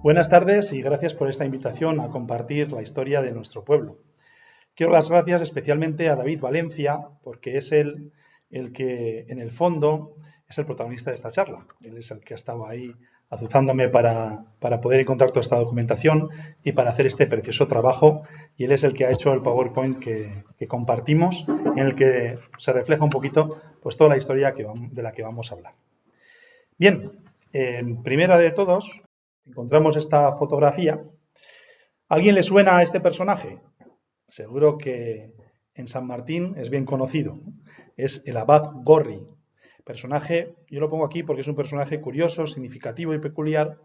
Buenas tardes y gracias por esta invitación a compartir la historia de nuestro pueblo. Quiero dar las gracias especialmente a David Valencia, porque es él el que, en el fondo, es el protagonista de esta charla. Él es el que ha estado ahí azuzándome para poder encontrar toda esta documentación y para hacer este precioso trabajo. Y él es el que ha hecho el PowerPoint que compartimos, en el que se refleja un poquito pues, toda la historia de la que vamos a hablar. Bien, primera de todos, encontramos esta fotografía. ¿A alguien le suena a este personaje? Seguro que en San Martín es bien conocido. Es el abad Gorri. Personaje, yo lo pongo aquí porque es un personaje curioso, significativo y peculiar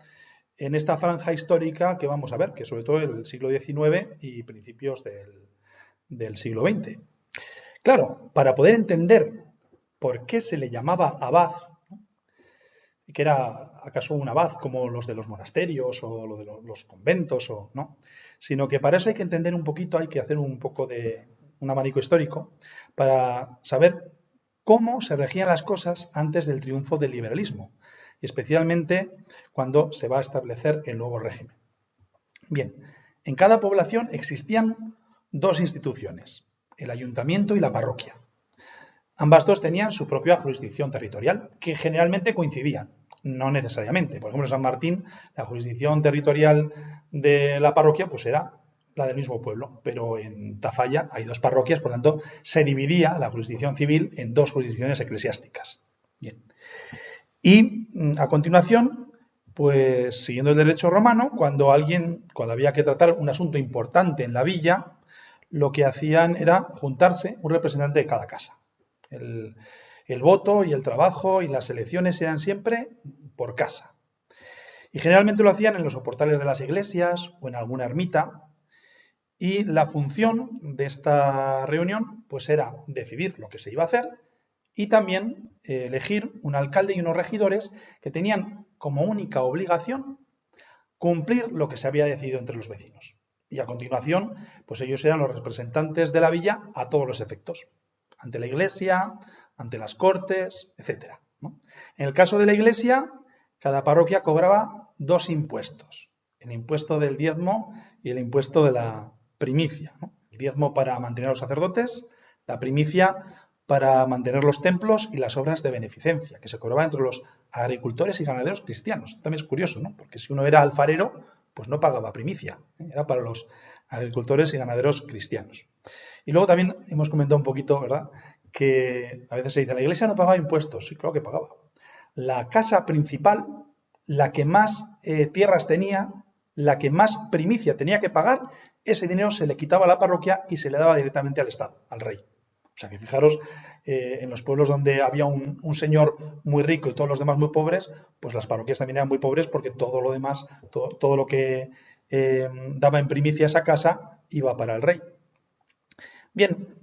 en esta franja histórica que vamos a ver, que sobre todo el siglo XIX y principios del siglo XX. Claro, para poder entender por qué se le llamaba abad, que era acaso un abad como los de los monasterios o lo de los conventos, o no, sino que para eso hay que entender un poquito, hay que hacer un poco de un abanico histórico para saber cómo se regían las cosas antes del triunfo del liberalismo, y especialmente cuando se va a establecer el nuevo régimen. Bien, en cada población existían dos instituciones, el ayuntamiento y la parroquia. Ambas dos tenían su propia jurisdicción territorial, que generalmente coincidían, no necesariamente. Por ejemplo, en San Martín, la jurisdicción territorial de la parroquia pues era la del mismo pueblo, pero en Tafalla hay dos parroquias, por lo tanto, se dividía la jurisdicción civil en dos jurisdicciones eclesiásticas. Bien. Y a continuación, pues siguiendo el derecho romano, cuando había que tratar un asunto importante en la villa, lo que hacían era juntarse un representante de cada casa. El voto y el trabajo y las elecciones eran siempre por casa. Y generalmente lo hacían en los soportales de las iglesias o en alguna ermita. Y la función de esta reunión pues era decidir lo que se iba a hacer y también elegir un alcalde y unos regidores que tenían como única obligación cumplir lo que se había decidido entre los vecinos. Y a continuación, pues ellos eran los representantes de la villa a todos los efectos, ante la iglesia, ante las cortes, etc. ¿no? En el caso de la iglesia, cada parroquia cobraba dos impuestos, el impuesto del diezmo y el impuesto de la primicia. ¿no? El diezmo para mantener a los sacerdotes, la primicia para mantener los templos y las obras de beneficencia, que se cobraba entre los agricultores y ganaderos cristianos. También es curioso, ¿no? Porque si uno era alfarero, pues no pagaba primicia, era para los agricultores y ganaderos cristianos. Y luego también hemos comentado un poquito, ¿verdad?, que a veces se dice, la iglesia no pagaba impuestos. Sí, claro que pagaba. La casa principal, la que más tierras tenía, la que más primicia tenía que pagar, ese dinero se le quitaba a la parroquia y se le daba directamente al Estado, al rey. O sea que fijaros, en los pueblos donde había un señor muy rico y todos los demás muy pobres, pues las parroquias también eran muy pobres porque todo lo demás, todo lo que daba en primicia esa casa iba para el rey. Bien,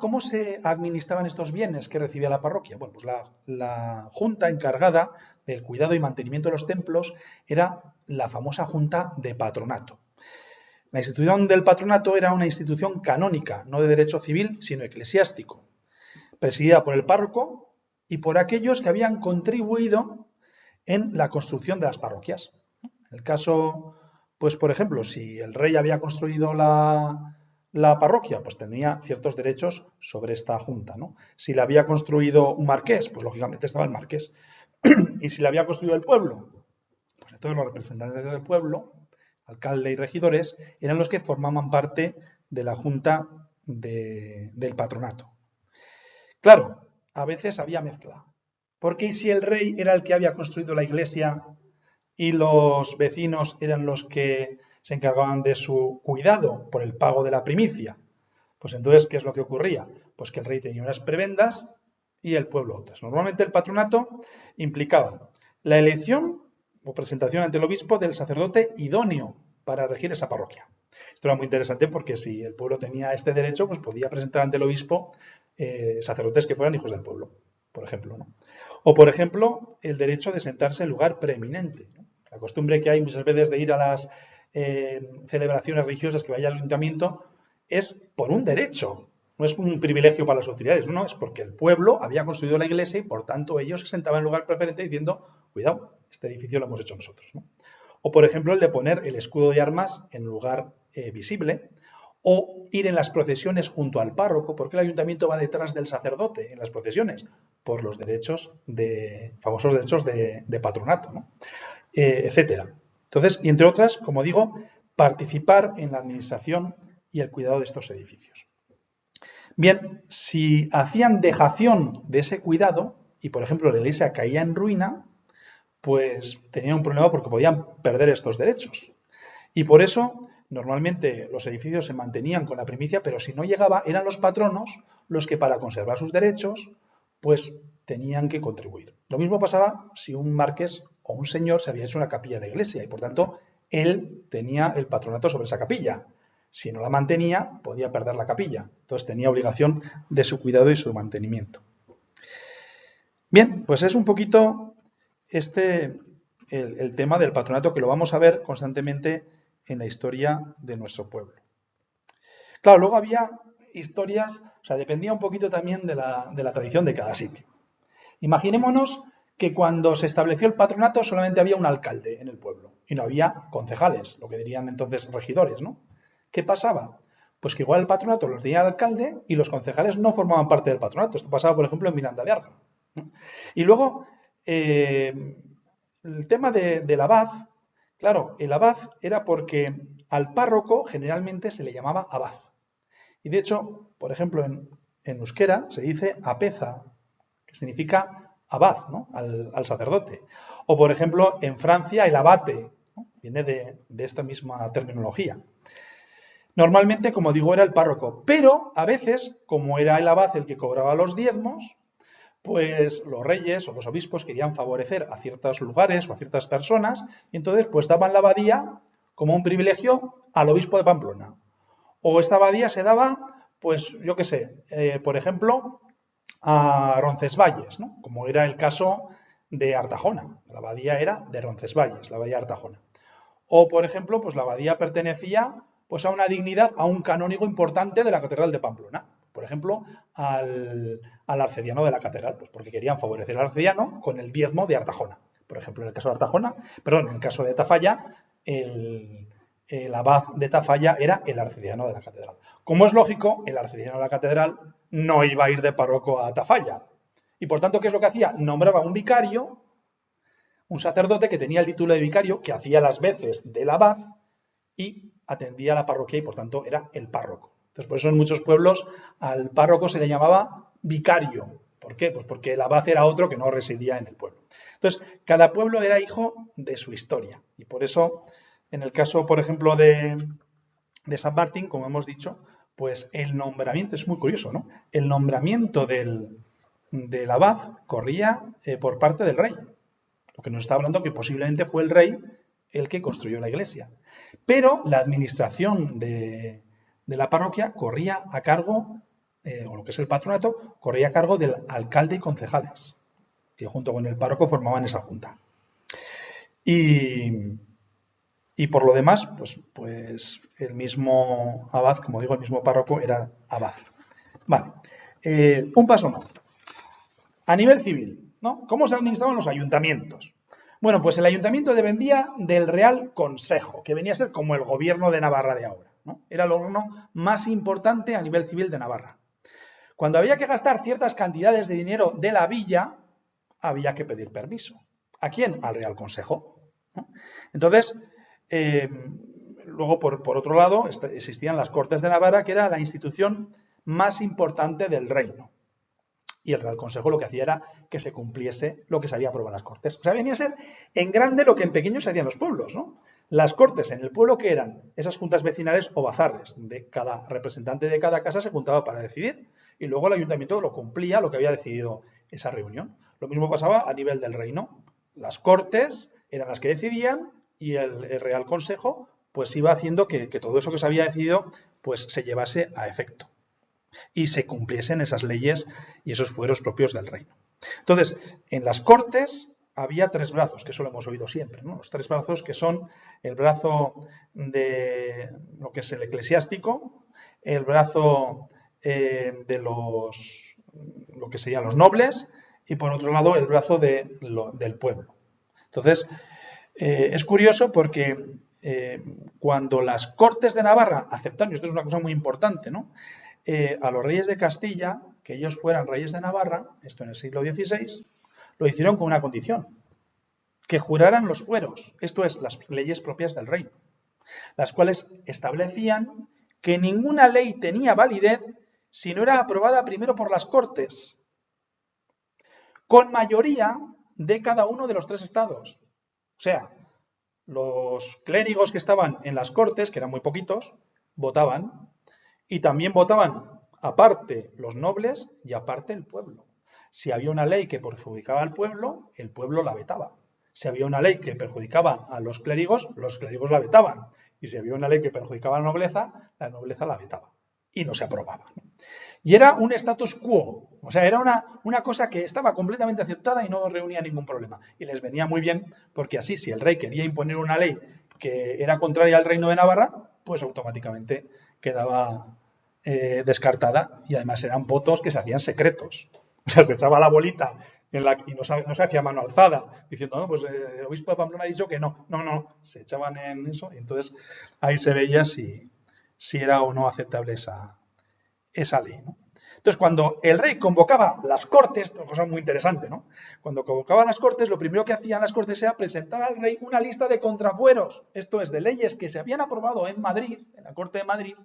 ¿cómo se administraban estos bienes que recibía la parroquia? Bueno, pues la junta encargada del cuidado y mantenimiento de los templos era la famosa junta de patronato. La institución del patronato era una institución canónica, no de derecho civil, sino eclesiástico, presidida por el párroco y por aquellos que habían contribuido en la construcción de las parroquias. En el caso, pues por ejemplo, si el rey había construido la parroquia, pues tenía ciertos derechos sobre esta junta, ¿no? Si la había construido un marqués, pues lógicamente estaba el marqués. Y si la había construido el pueblo, pues entonces los representantes del pueblo, alcalde y regidores, eran los que formaban parte de la junta del patronato. Claro, a veces había mezcla. Porque si el rey era el que había construido la iglesia y los vecinos eran los que se encargaban de su cuidado por el pago de la primicia, pues entonces, ¿qué es lo que ocurría? Pues que el rey tenía unas prebendas y el pueblo otras. Normalmente el patronato implicaba la elección o presentación ante el obispo del sacerdote idóneo para regir esa parroquia. Esto era muy interesante porque si el pueblo tenía este derecho, pues podía presentar ante el obispo sacerdotes que fueran hijos del pueblo, por ejemplo. ¿no? O, por ejemplo, el derecho de sentarse en lugar preeminente. ¿no? La costumbre que hay muchas veces de ir a las celebraciones religiosas que vaya al ayuntamiento es por un derecho, no es un privilegio para las autoridades, no, es porque el pueblo había construido la iglesia y por tanto ellos se sentaban en lugar preferente diciendo, cuidado, este edificio lo hemos hecho nosotros. ¿no? O, por ejemplo, el de poner el escudo de armas en lugar visible, o ir en las procesiones junto al párroco, porque el ayuntamiento va detrás del sacerdote en las procesiones, por los famosos derechos de patronato, ¿no? Etcétera. Entonces, y entre otras, como digo, participar en la administración y el cuidado de estos edificios. Bien, si hacían dejación de ese cuidado y, por ejemplo, la iglesia caía en ruina, pues tenían un problema porque podían perder estos derechos. Y por eso, normalmente los edificios se mantenían con la primicia, pero si no llegaba, eran los patronos los que, para conservar sus derechos, pues tenían que contribuir. Lo mismo pasaba si un marqués o un señor se había hecho una capilla en la iglesia y, por tanto, él tenía el patronato sobre esa capilla. Si no la mantenía, podía perder la capilla. Entonces tenía obligación de su cuidado y su mantenimiento. Bien, pues es un poquito el tema del patronato, que lo vamos a ver constantemente en la historia de nuestro pueblo. Claro, luego había historias, o sea, dependía un poquito también de la tradición de cada sitio. Imaginémonos que cuando se estableció el patronato solamente había un alcalde en el pueblo y no había concejales, lo que dirían entonces regidores, ¿no? ¿Qué pasaba? Pues que igual el patronato lo tenía el alcalde y los concejales no formaban parte del patronato. Esto pasaba, por ejemplo, en Miranda de Arga, ¿no? Y luego, el tema del abad, claro, el abad era porque al párroco generalmente se le llamaba abad. Y de hecho, por ejemplo, en euskera se dice apeza, que significa abad, ¿no? al sacerdote. O, por ejemplo, en Francia el abate, ¿no? Viene de esta misma terminología. Normalmente, como digo, era el párroco, pero a veces, como era el abad el que cobraba los diezmos, pues los reyes o los obispos querían favorecer a ciertos lugares o a ciertas personas y entonces pues daban la abadía como un privilegio al obispo de Pamplona. O esta abadía se daba, pues yo qué sé, por ejemplo, a Roncesvalles, ¿no? Como era el caso de Artajona. La abadía era de Roncesvalles, la abadía de Artajona. O, por ejemplo, pues la abadía pertenecía pues a una dignidad, a un canónigo importante de la Catedral de Pamplona. Por ejemplo, al arcediano de la catedral, pues porque querían favorecer al arcediano con el diezmo de Artajona. Por ejemplo, en el caso de Artajona, perdón, en el caso de Tafalla, el abad de Tafalla era el arcediano de la catedral. Como es lógico, el arcediano de la catedral no iba a ir de párroco a Tafalla. Y por tanto, ¿qué es lo que hacía? Nombraba un vicario, un sacerdote que tenía el título de vicario, que hacía las veces del abad y atendía a la parroquia y por tanto era el párroco. Entonces, por eso en muchos pueblos al párroco se le llamaba vicario. ¿Por qué? Pues porque el abad era otro que no residía en el pueblo. Entonces, cada pueblo era hijo de su historia. Y por eso, en el caso, por ejemplo, de San Martín, como hemos dicho, pues el nombramiento, es muy curioso, ¿no? El nombramiento del abad corría por parte del rey. Lo que nos está hablando que posiblemente fue el rey el que construyó la iglesia. Pero la administración de la parroquia corría a cargo, o lo que es el patronato, corría a cargo del alcalde y concejales, que junto con el párroco formaban esa junta. Y por lo demás, pues el mismo abad, como digo, el mismo párroco era abad. Vale, un paso más. A nivel civil, ¿no? ¿Cómo se administraban los ayuntamientos? Bueno, pues el ayuntamiento dependía del Real Consejo, que venía a ser como el gobierno de Navarra de ahora, ¿no? Era el órgano más importante a nivel civil de Navarra. Cuando había que gastar ciertas cantidades de dinero de la villa, había que pedir permiso. ¿A quién? Al Real Consejo, ¿no? Entonces, luego, por otro lado, existían las Cortes de Navarra, que era la institución más importante del reino. Y el Real Consejo lo que hacía era que se cumpliese lo que se había aprobado en las Cortes. O sea, venía a ser en grande lo que en pequeño se hacía en los pueblos, ¿no? Las Cortes en el pueblo, que eran esas juntas vecinales o bazarres, de cada representante de cada casa se juntaba para decidir y luego el ayuntamiento lo cumplía, lo que había decidido esa reunión. Lo mismo pasaba a nivel del reino. Las Cortes eran las que decidían y el Real Consejo pues iba haciendo que todo eso que se había decidido pues se llevase a efecto y se cumpliesen esas leyes y esos fueros propios del reino. Entonces, en las Cortes había tres brazos, que eso lo hemos oído siempre, ¿no? Los tres brazos, que son el brazo de lo que es el eclesiástico, el brazo de lo que serían los nobles y por otro lado el brazo del pueblo. Entonces, Es curioso porque cuando las Cortes de Navarra aceptaron, y esto es una cosa muy importante, ¿no? A los reyes de Castilla, que ellos fueran reyes de Navarra, esto en el siglo XVI, lo hicieron con una condición, que juraran los fueros, esto es, las leyes propias del reino, las cuales establecían que ninguna ley tenía validez si no era aprobada primero por las Cortes, con mayoría de cada uno de los tres estados. O sea, los clérigos que estaban en las Cortes, que eran muy poquitos, votaban, y también votaban aparte los nobles y aparte el pueblo. Si había una ley que perjudicaba al pueblo, el pueblo la vetaba. Si había una ley que perjudicaba a los clérigos la vetaban. Y si había una ley que perjudicaba a la nobleza la vetaba. Y no se aprobaba. Y era un status quo, o sea, era una cosa que estaba completamente aceptada y no reunía ningún problema. Y les venía muy bien porque así, si el rey quería imponer una ley que era contraria al reino de Navarra, pues automáticamente quedaba descartada, y además eran votos que se hacían secretos. O sea, se echaba la bolita y no se hacía mano alzada, diciendo, no, pues el obispo de Pamplona ha dicho que no. No, se echaban en eso y entonces ahí se veía si era o no aceptable esa ley, ¿no? Entonces, cuando el rey convocaba las Cortes, esto es una cosa muy interesante, ¿no? Cuando convocaba las Cortes, lo primero que hacían las Cortes era presentar al rey una lista de contrafueros, esto es, de leyes que se habían aprobado en Madrid, en la Corte de Madrid,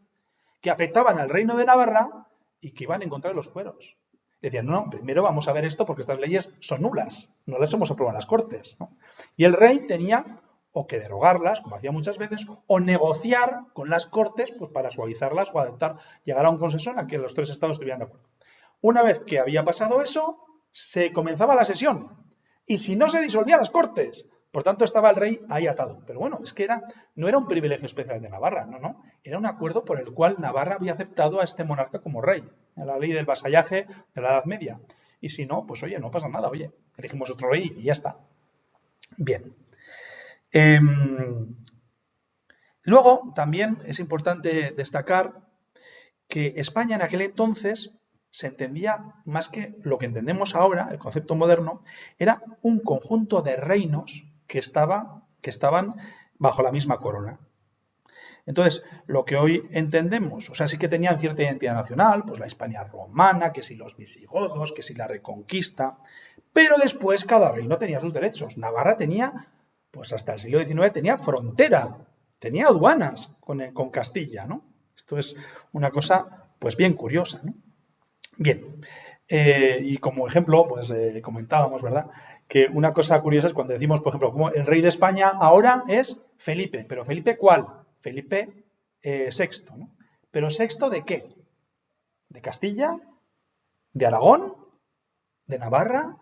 que afectaban al reino de Navarra y que iban en contra de los fueros. Decían, no, primero vamos a ver esto porque estas leyes son nulas, no las hemos aprobado en las Cortes, ¿no? Y el rey tenía o que derogarlas, como hacía muchas veces, o negociar con las Cortes pues, para suavizarlas o adaptar, llegar a un consenso en el que los tres estados estuvieran de acuerdo. Una vez que había pasado eso, se comenzaba la sesión. Y si no, se disolvían las Cortes. Por tanto, estaba el rey ahí atado. Pero bueno, es que no era un privilegio especial de Navarra, no. Era un acuerdo por el cual Navarra había aceptado a este monarca como rey, en la ley del vasallaje de la Edad Media. Y si no, pues oye, no pasa nada, oye, elegimos otro rey y ya está. Bien. Luego, también es importante destacar que España en aquel entonces se entendía más que lo que entendemos ahora, el concepto moderno, era un conjunto de reinos que estaban bajo la misma corona. Entonces, lo que hoy entendemos, o sea, sí que tenían cierta identidad nacional, pues la Hispania romana, que si los visigodos, que si la Reconquista, pero después cada reino tenía sus derechos. Navarra tenía, pues hasta el siglo XIX tenía frontera, tenía aduanas con Castilla, ¿no? Esto es una cosa, pues bien curiosa, ¿no? Bien, y como ejemplo, pues comentábamos, ¿verdad? Que una cosa curiosa es cuando decimos, por ejemplo, como el rey de España ahora es Felipe, pero ¿Felipe cuál? Felipe VI, ¿no? ¿Pero sexto de qué? ¿De Castilla? ¿De Aragón? ¿De Navarra?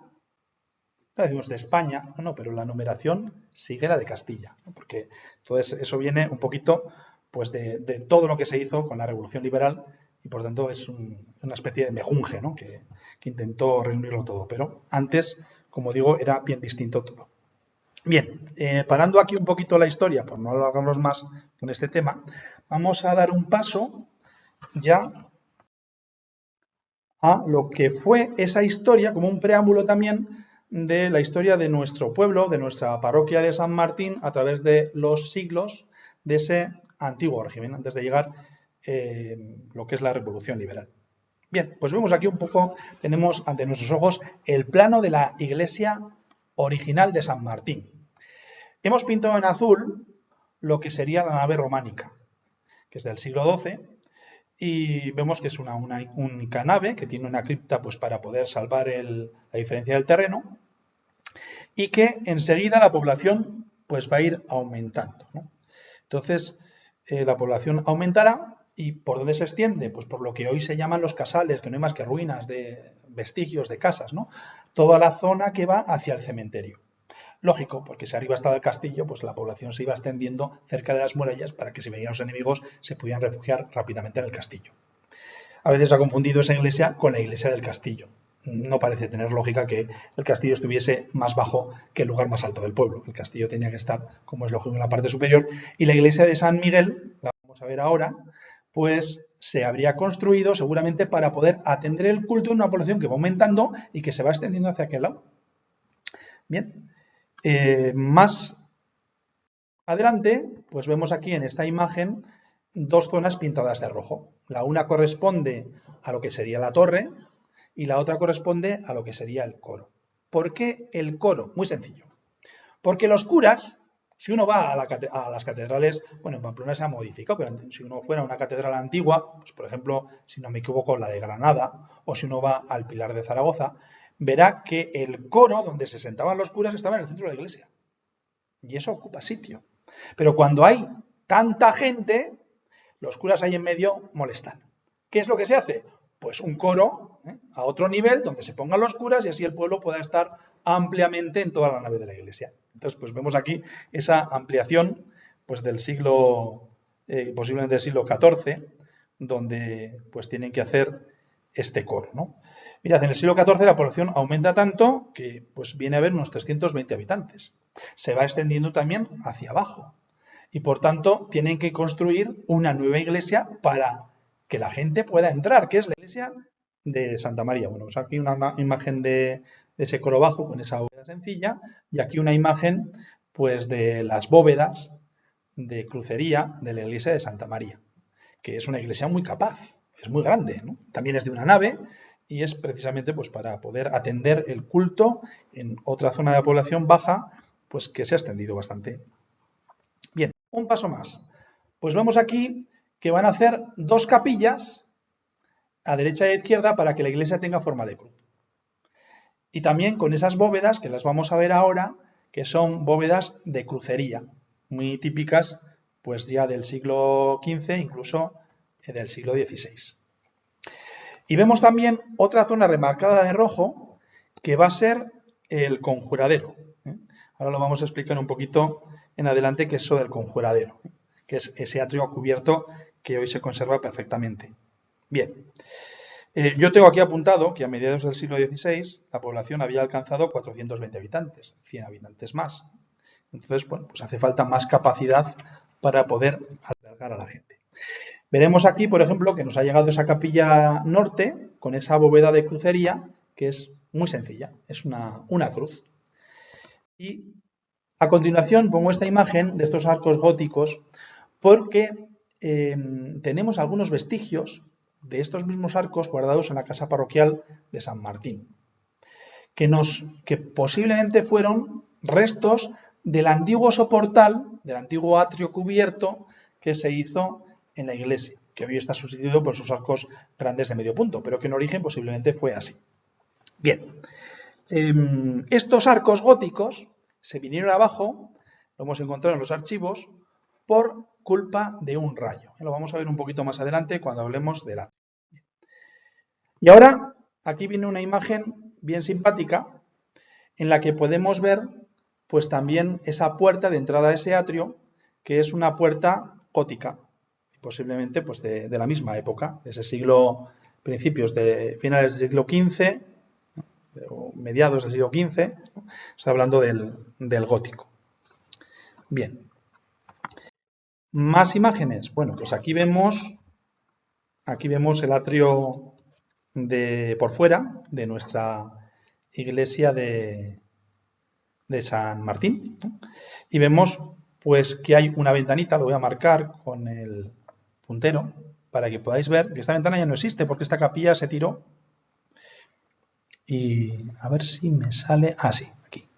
Decimos de España, no, pero la numeración sigue la de Castilla, ¿no? Porque entonces eso viene un poquito pues de todo lo que se hizo con la Revolución Liberal y por tanto es una especie de mejunje, ¿no? que intentó reunirlo todo, pero antes, como digo, era bien distinto todo. Bien, parando aquí un poquito la historia, por no alargarnos más con este tema, vamos a dar un paso ya a lo que fue esa historia, como un preámbulo también de la historia de nuestro pueblo, de nuestra parroquia de San Martín, a través de los siglos de ese antiguo régimen, antes de llegar lo que es la Revolución Liberal. Bien, pues vemos aquí un poco, tenemos ante nuestros ojos el plano de la iglesia original de San Martín. Hemos pintado en azul lo que sería la nave románica, que es del siglo XII, y vemos que es una única nave que tiene una cripta pues, para poder salvar la diferencia del terreno, y que enseguida la población pues, va a ir aumentando, ¿no? Entonces, la población aumentará. ¿Y por dónde se extiende? Pues por lo que hoy se llaman los casales, que no hay más que ruinas de vestigios de casas, ¿no? Toda la zona que va hacia el cementerio. Lógico, porque si arriba estaba el castillo, pues la población se iba extendiendo cerca de las murallas para que si venían los enemigos se pudieran refugiar rápidamente en el castillo. A veces se ha confundido esa iglesia con la iglesia del castillo. No parece tener lógica que el castillo estuviese más bajo que el lugar más alto del pueblo. El castillo tenía que estar, como es lógico, en la parte superior. Y la iglesia de San Miguel, la vamos a ver ahora, pues se habría construido seguramente para poder atender el culto de una población que va aumentando y que se va extendiendo hacia aquel lado. Bien, más Adelante, pues vemos aquí en esta imagen dos zonas pintadas de rojo. La una corresponde a lo que sería la torre y la otra corresponde a lo que sería el coro. ¿Por qué el coro? Muy sencillo. Porque los curas, si uno va a las catedrales, bueno, en Pamplona se ha modificado, pero si uno fuera a una catedral antigua, pues por ejemplo, si no me equivoco, la de Granada, o si uno va al Pilar de Zaragoza, verá que el coro donde se sentaban los curas estaba en el centro de la iglesia. Y eso ocupa sitio. Pero cuando hay tanta gente, los curas ahí en medio molestan. ¿Qué es lo que se hace? Pues un coro a otro nivel donde se pongan los curas y así el pueblo pueda estar ampliamente en toda la nave de la iglesia. Entonces, pues vemos aquí esa ampliación pues del siglo, posiblemente del siglo XIV, donde pues tienen que hacer este coro, ¿no? Mirad, en el siglo XIV la población aumenta tanto que pues viene a haber unos 320 habitantes. Se va extendiendo también hacia abajo y por tanto tienen que construir una nueva iglesia para que la gente pueda entrar, que es la iglesia de Santa María. Bueno, pues aquí una imagen de ese coro bajo con esa bóveda sencilla y aquí una imagen pues de las bóvedas de crucería de la iglesia de Santa María, que es una iglesia muy capaz, es muy grande, ¿no? También es de una nave y es precisamente pues para poder atender el culto en otra zona de la población baja, pues que se ha extendido bastante. Bien, un paso más. Pues vemos aquí que van a hacer dos capillas a derecha y a izquierda para que la iglesia tenga forma de cruz. Y también con esas bóvedas, que las vamos a ver ahora, que son bóvedas de crucería, muy típicas pues ya del siglo XV, incluso del siglo XVI. Y vemos también otra zona remarcada de rojo, que va a ser el conjuradero. Ahora lo vamos a explicar un poquito en adelante qué es eso del conjuradero, que es ese atrio cubierto que hoy se conserva perfectamente. Bien, yo tengo aquí apuntado que a mediados del siglo XVI la población había alcanzado 420 habitantes, 100 habitantes más. Entonces, bueno, pues hace falta más capacidad para poder albergar a la gente. Veremos aquí, por ejemplo, que nos ha llegado esa capilla norte con esa bóveda de crucería, que es muy sencilla, es una cruz. Y a continuación pongo esta imagen de estos arcos góticos porque tenemos algunos vestigios de estos mismos arcos guardados en la casa parroquial de San Martín, que posiblemente fueron restos del antiguo soportal, del antiguo atrio cubierto que se hizo en la iglesia, que hoy está sustituido por sus arcos grandes de medio punto, pero que en origen posiblemente fue así. Bien, estos arcos góticos se vinieron abajo, lo hemos encontrado en los archivos, por culpa de un rayo. Lo vamos a ver un poquito más adelante cuando hablemos de la. Y ahora, aquí viene una imagen bien simpática en la que podemos ver pues también esa puerta de entrada a ese atrio, que es una puerta gótica, posiblemente pues de la misma época, de ese siglo, principios de finales del siglo XV, o mediados del siglo XV, ¿no? Está hablando del gótico. Bien. Más imágenes. Bueno, pues aquí vemos el atrio por fuera de nuestra iglesia de San Martín, ¿no? Y vemos pues que hay una ventanita, lo voy a marcar con el puntero para que podáis ver que esta ventana ya no existe porque esta capilla se tiró. Y a ver si me sale. Ah, sí, aquí.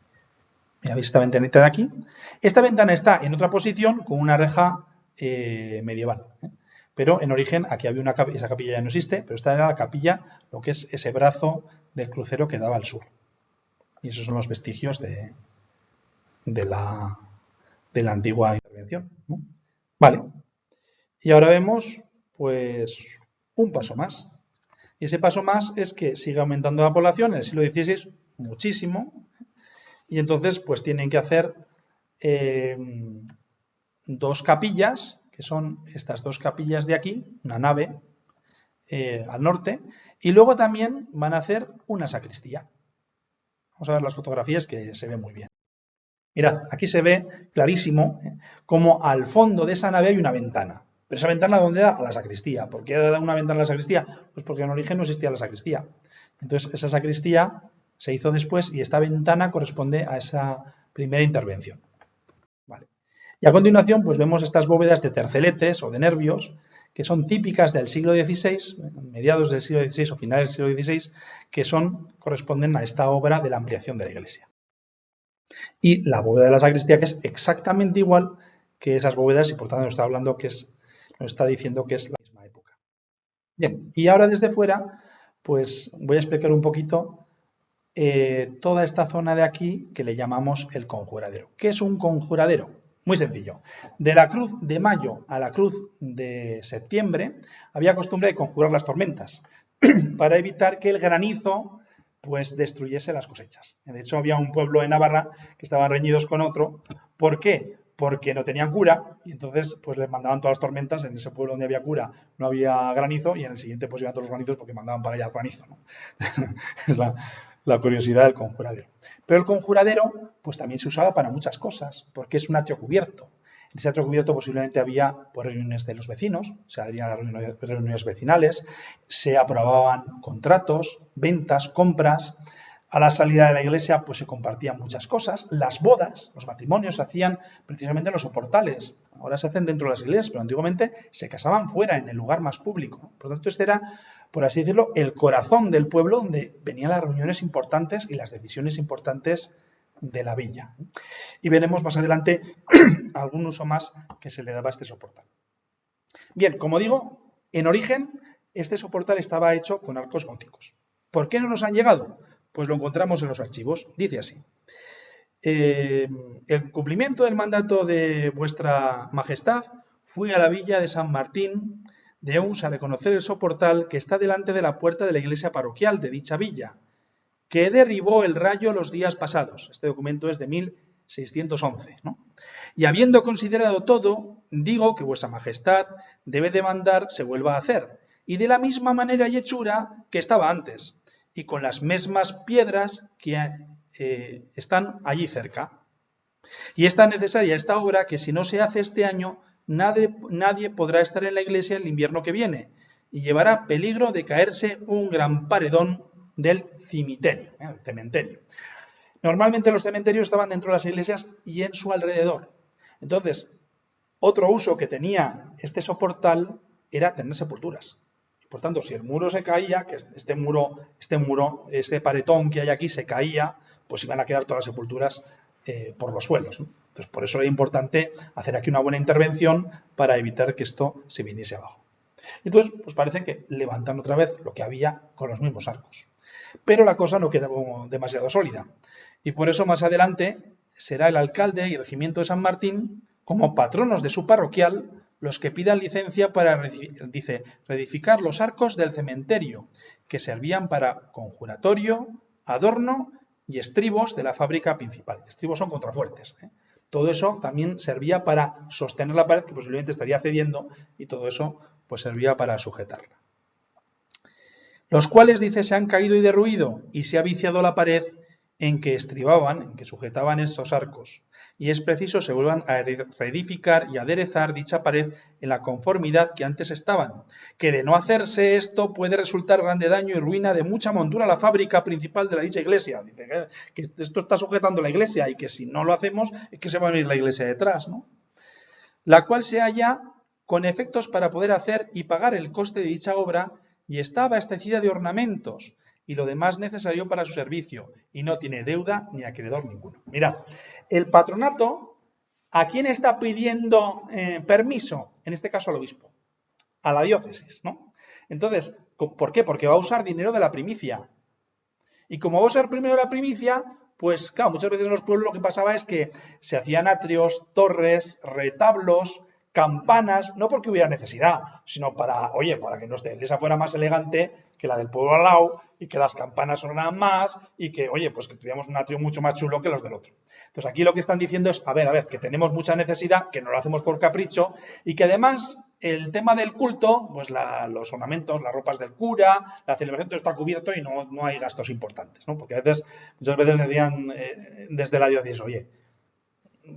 Mira, ¿veis esta ventanita de aquí? Esta ventana está en otra posición con una reja medieval. Pero en origen aquí había una capilla, esa capilla ya no existe, pero esta era la capilla, lo que es ese brazo del crucero que daba al sur. Y esos son los vestigios de la antigua intervención, ¿no? Vale. Y ahora vemos, pues, un paso más. Y ese paso más es que sigue aumentando la población en el siglo XVI muchísimo. Y entonces, pues, tienen que hacer dos capillas, que son estas dos capillas de aquí, una nave al norte, y luego también van a hacer una sacristía. Vamos a ver las fotografías que se ven muy bien. Mirad, aquí se ve clarísimo cómo al fondo de esa nave hay una ventana. Pero esa ventana, ¿dónde da? A la sacristía. ¿Por qué da una ventana a la sacristía? Pues porque en origen no existía la sacristía. Entonces, esa sacristía se hizo después y esta ventana corresponde a esa primera intervención. Vale. Y a continuación, pues vemos estas bóvedas de terceletes o de nervios, que son típicas del siglo XVI, mediados del siglo XVI o finales del siglo XVI, que corresponden a esta obra de la ampliación de la iglesia. Y la bóveda de la sacristía, que es exactamente igual que esas bóvedas, y por tanto nos está diciendo que es la misma época. Bien, y ahora desde fuera, pues voy a explicar un poquito toda esta zona de aquí que le llamamos el conjuradero. ¿Qué es un conjuradero? Muy sencillo. De la cruz de mayo a la cruz de septiembre había costumbre de conjurar las tormentas para evitar que el granizo pues destruyese las cosechas. De hecho, había un pueblo en Navarra que estaban reñidos con otro. ¿Por qué? Porque no tenían cura y entonces pues les mandaban todas las tormentas. En ese pueblo donde había cura no había granizo y en el siguiente pues iban todos los granizos porque mandaban para allá el granizo, ¿no? Es la curiosidad del conjuradero. Pero el conjuradero pues también se usaba para muchas cosas, porque es un atrio cubierto. En ese atrio cubierto posiblemente había pues, reuniones de los vecinos, se harían las reuniones vecinales, se aprobaban contratos, ventas, compras. A la salida de la iglesia pues se compartían muchas cosas. Las bodas, los matrimonios se hacían precisamente en los soportales. Ahora se hacen dentro de las iglesias, pero antiguamente se casaban fuera, en el lugar más público. Por lo tanto, este era, por así decirlo, el corazón del pueblo donde venían las reuniones importantes y las decisiones importantes de la villa. Y veremos más adelante algún uso más que se le daba a este soportal. Bien, como digo, en origen este soportal estaba hecho con arcos góticos. ¿Por qué no nos han llegado? Pues lo encontramos en los archivos. Dice así: en cumplimiento del mandato de vuestra majestad, fui a la villa de San Martín de Uns a reconocer el soportal que está delante de la puerta de la iglesia parroquial de dicha villa, que derribó el rayo los días pasados. Este documento es de 1611, ¿no? Y habiendo considerado todo, digo que vuestra majestad debe demandar se vuelva a hacer, y de la misma manera y hechura que estaba antes, y con las mismas piedras que están allí cerca. Y es tan necesaria esta obra que si no se hace este año, nadie podrá estar en la iglesia el invierno que viene, y llevará peligro de caerse un gran paredón del cementerio. Normalmente los cementerios estaban dentro de las iglesias y en su alrededor. Entonces, otro uso que tenía este soportal era tener sepulturas. Por tanto, si el muro se caía, que este paretón que hay aquí se caía, pues iban a quedar todas las sepulturas por los suelos, ¿no? Entonces, por eso era importante hacer aquí una buena intervención para evitar que esto se viniese abajo. Entonces, pues parece que levantan otra vez lo que había con los mismos arcos. Pero la cosa no quedó demasiado sólida. Y por eso más adelante será el alcalde y el regimiento de San Martín, como patronos de su parroquial, los que pidan licencia para, reedificar los arcos del cementerio, que servían para conjuratorio, adorno y estribos de la fábrica principal. Estribos son contrafuertes, ¿eh? Todo eso también servía para sostener la pared, que posiblemente estaría cediendo, y todo eso pues servía para sujetarla. Los cuales, dice, se han caído y derruido, y se ha viciado la pared en que estribaban, en que sujetaban estos arcos, y es preciso se vuelvan a reedificar y aderezar dicha pared en la conformidad que antes estaban, que de no hacerse esto puede resultar grande daño y ruina de mucha montura a la fábrica principal de la dicha iglesia. Dice que esto está sujetando la iglesia y que si no lo hacemos es que se va a venir la iglesia detrás, ¿no? La cual se halla con efectos para poder hacer y pagar el coste de dicha obra y está abastecida de ornamentos y lo demás necesario para su servicio, y no tiene deuda ni acreedor ninguno. Mirad, el patronato, ¿a quién está pidiendo permiso? En este caso al obispo, a la diócesis, ¿no? Entonces, ¿por qué? Porque va a usar dinero de la primicia. Y como va a usar primero la primicia, pues claro, muchas veces en los pueblos lo que pasaba es que se hacían atrios, torres, retablos, campanas, no porque hubiera necesidad, sino para que nuestra iglesia fuera más elegante que la del pueblo al lado y que las campanas sonaran más y que, pues que tuviéramos un atrio mucho más chulo que los del otro. Entonces aquí lo que están diciendo es, a ver, que tenemos mucha necesidad, que no lo hacemos por capricho y que además el tema del culto, pues los ornamentos, las ropas del cura, la celebración, todo está cubierto y no hay gastos importantes, ¿no? Porque muchas veces decían desde la diócesis, oye,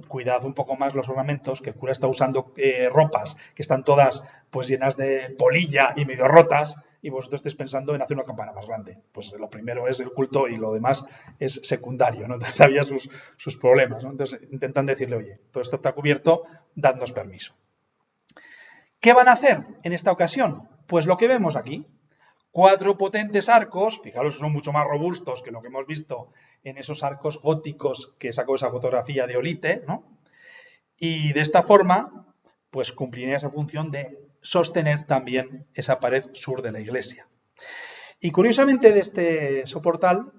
cuidad un poco más los ornamentos, que el cura está usando ropas que están todas pues llenas de polilla y medio rotas, y vosotros estáis pensando en hacer una campana más grande. Pues lo primero es el culto y lo demás es secundario, ¿no? Entonces había sus problemas, ¿no? Entonces intentan decirle, oye, todo esto está cubierto, dadnos permiso. ¿Qué van a hacer en esta ocasión? Pues lo que vemos aquí. 4 potentes arcos, fijaros, son mucho más robustos que lo que hemos visto en esos arcos góticos que sacó esa fotografía de Olite, ¿no? Y de esta forma, pues cumpliría esa función de sostener también esa pared sur de la iglesia. Y curiosamente de este soportal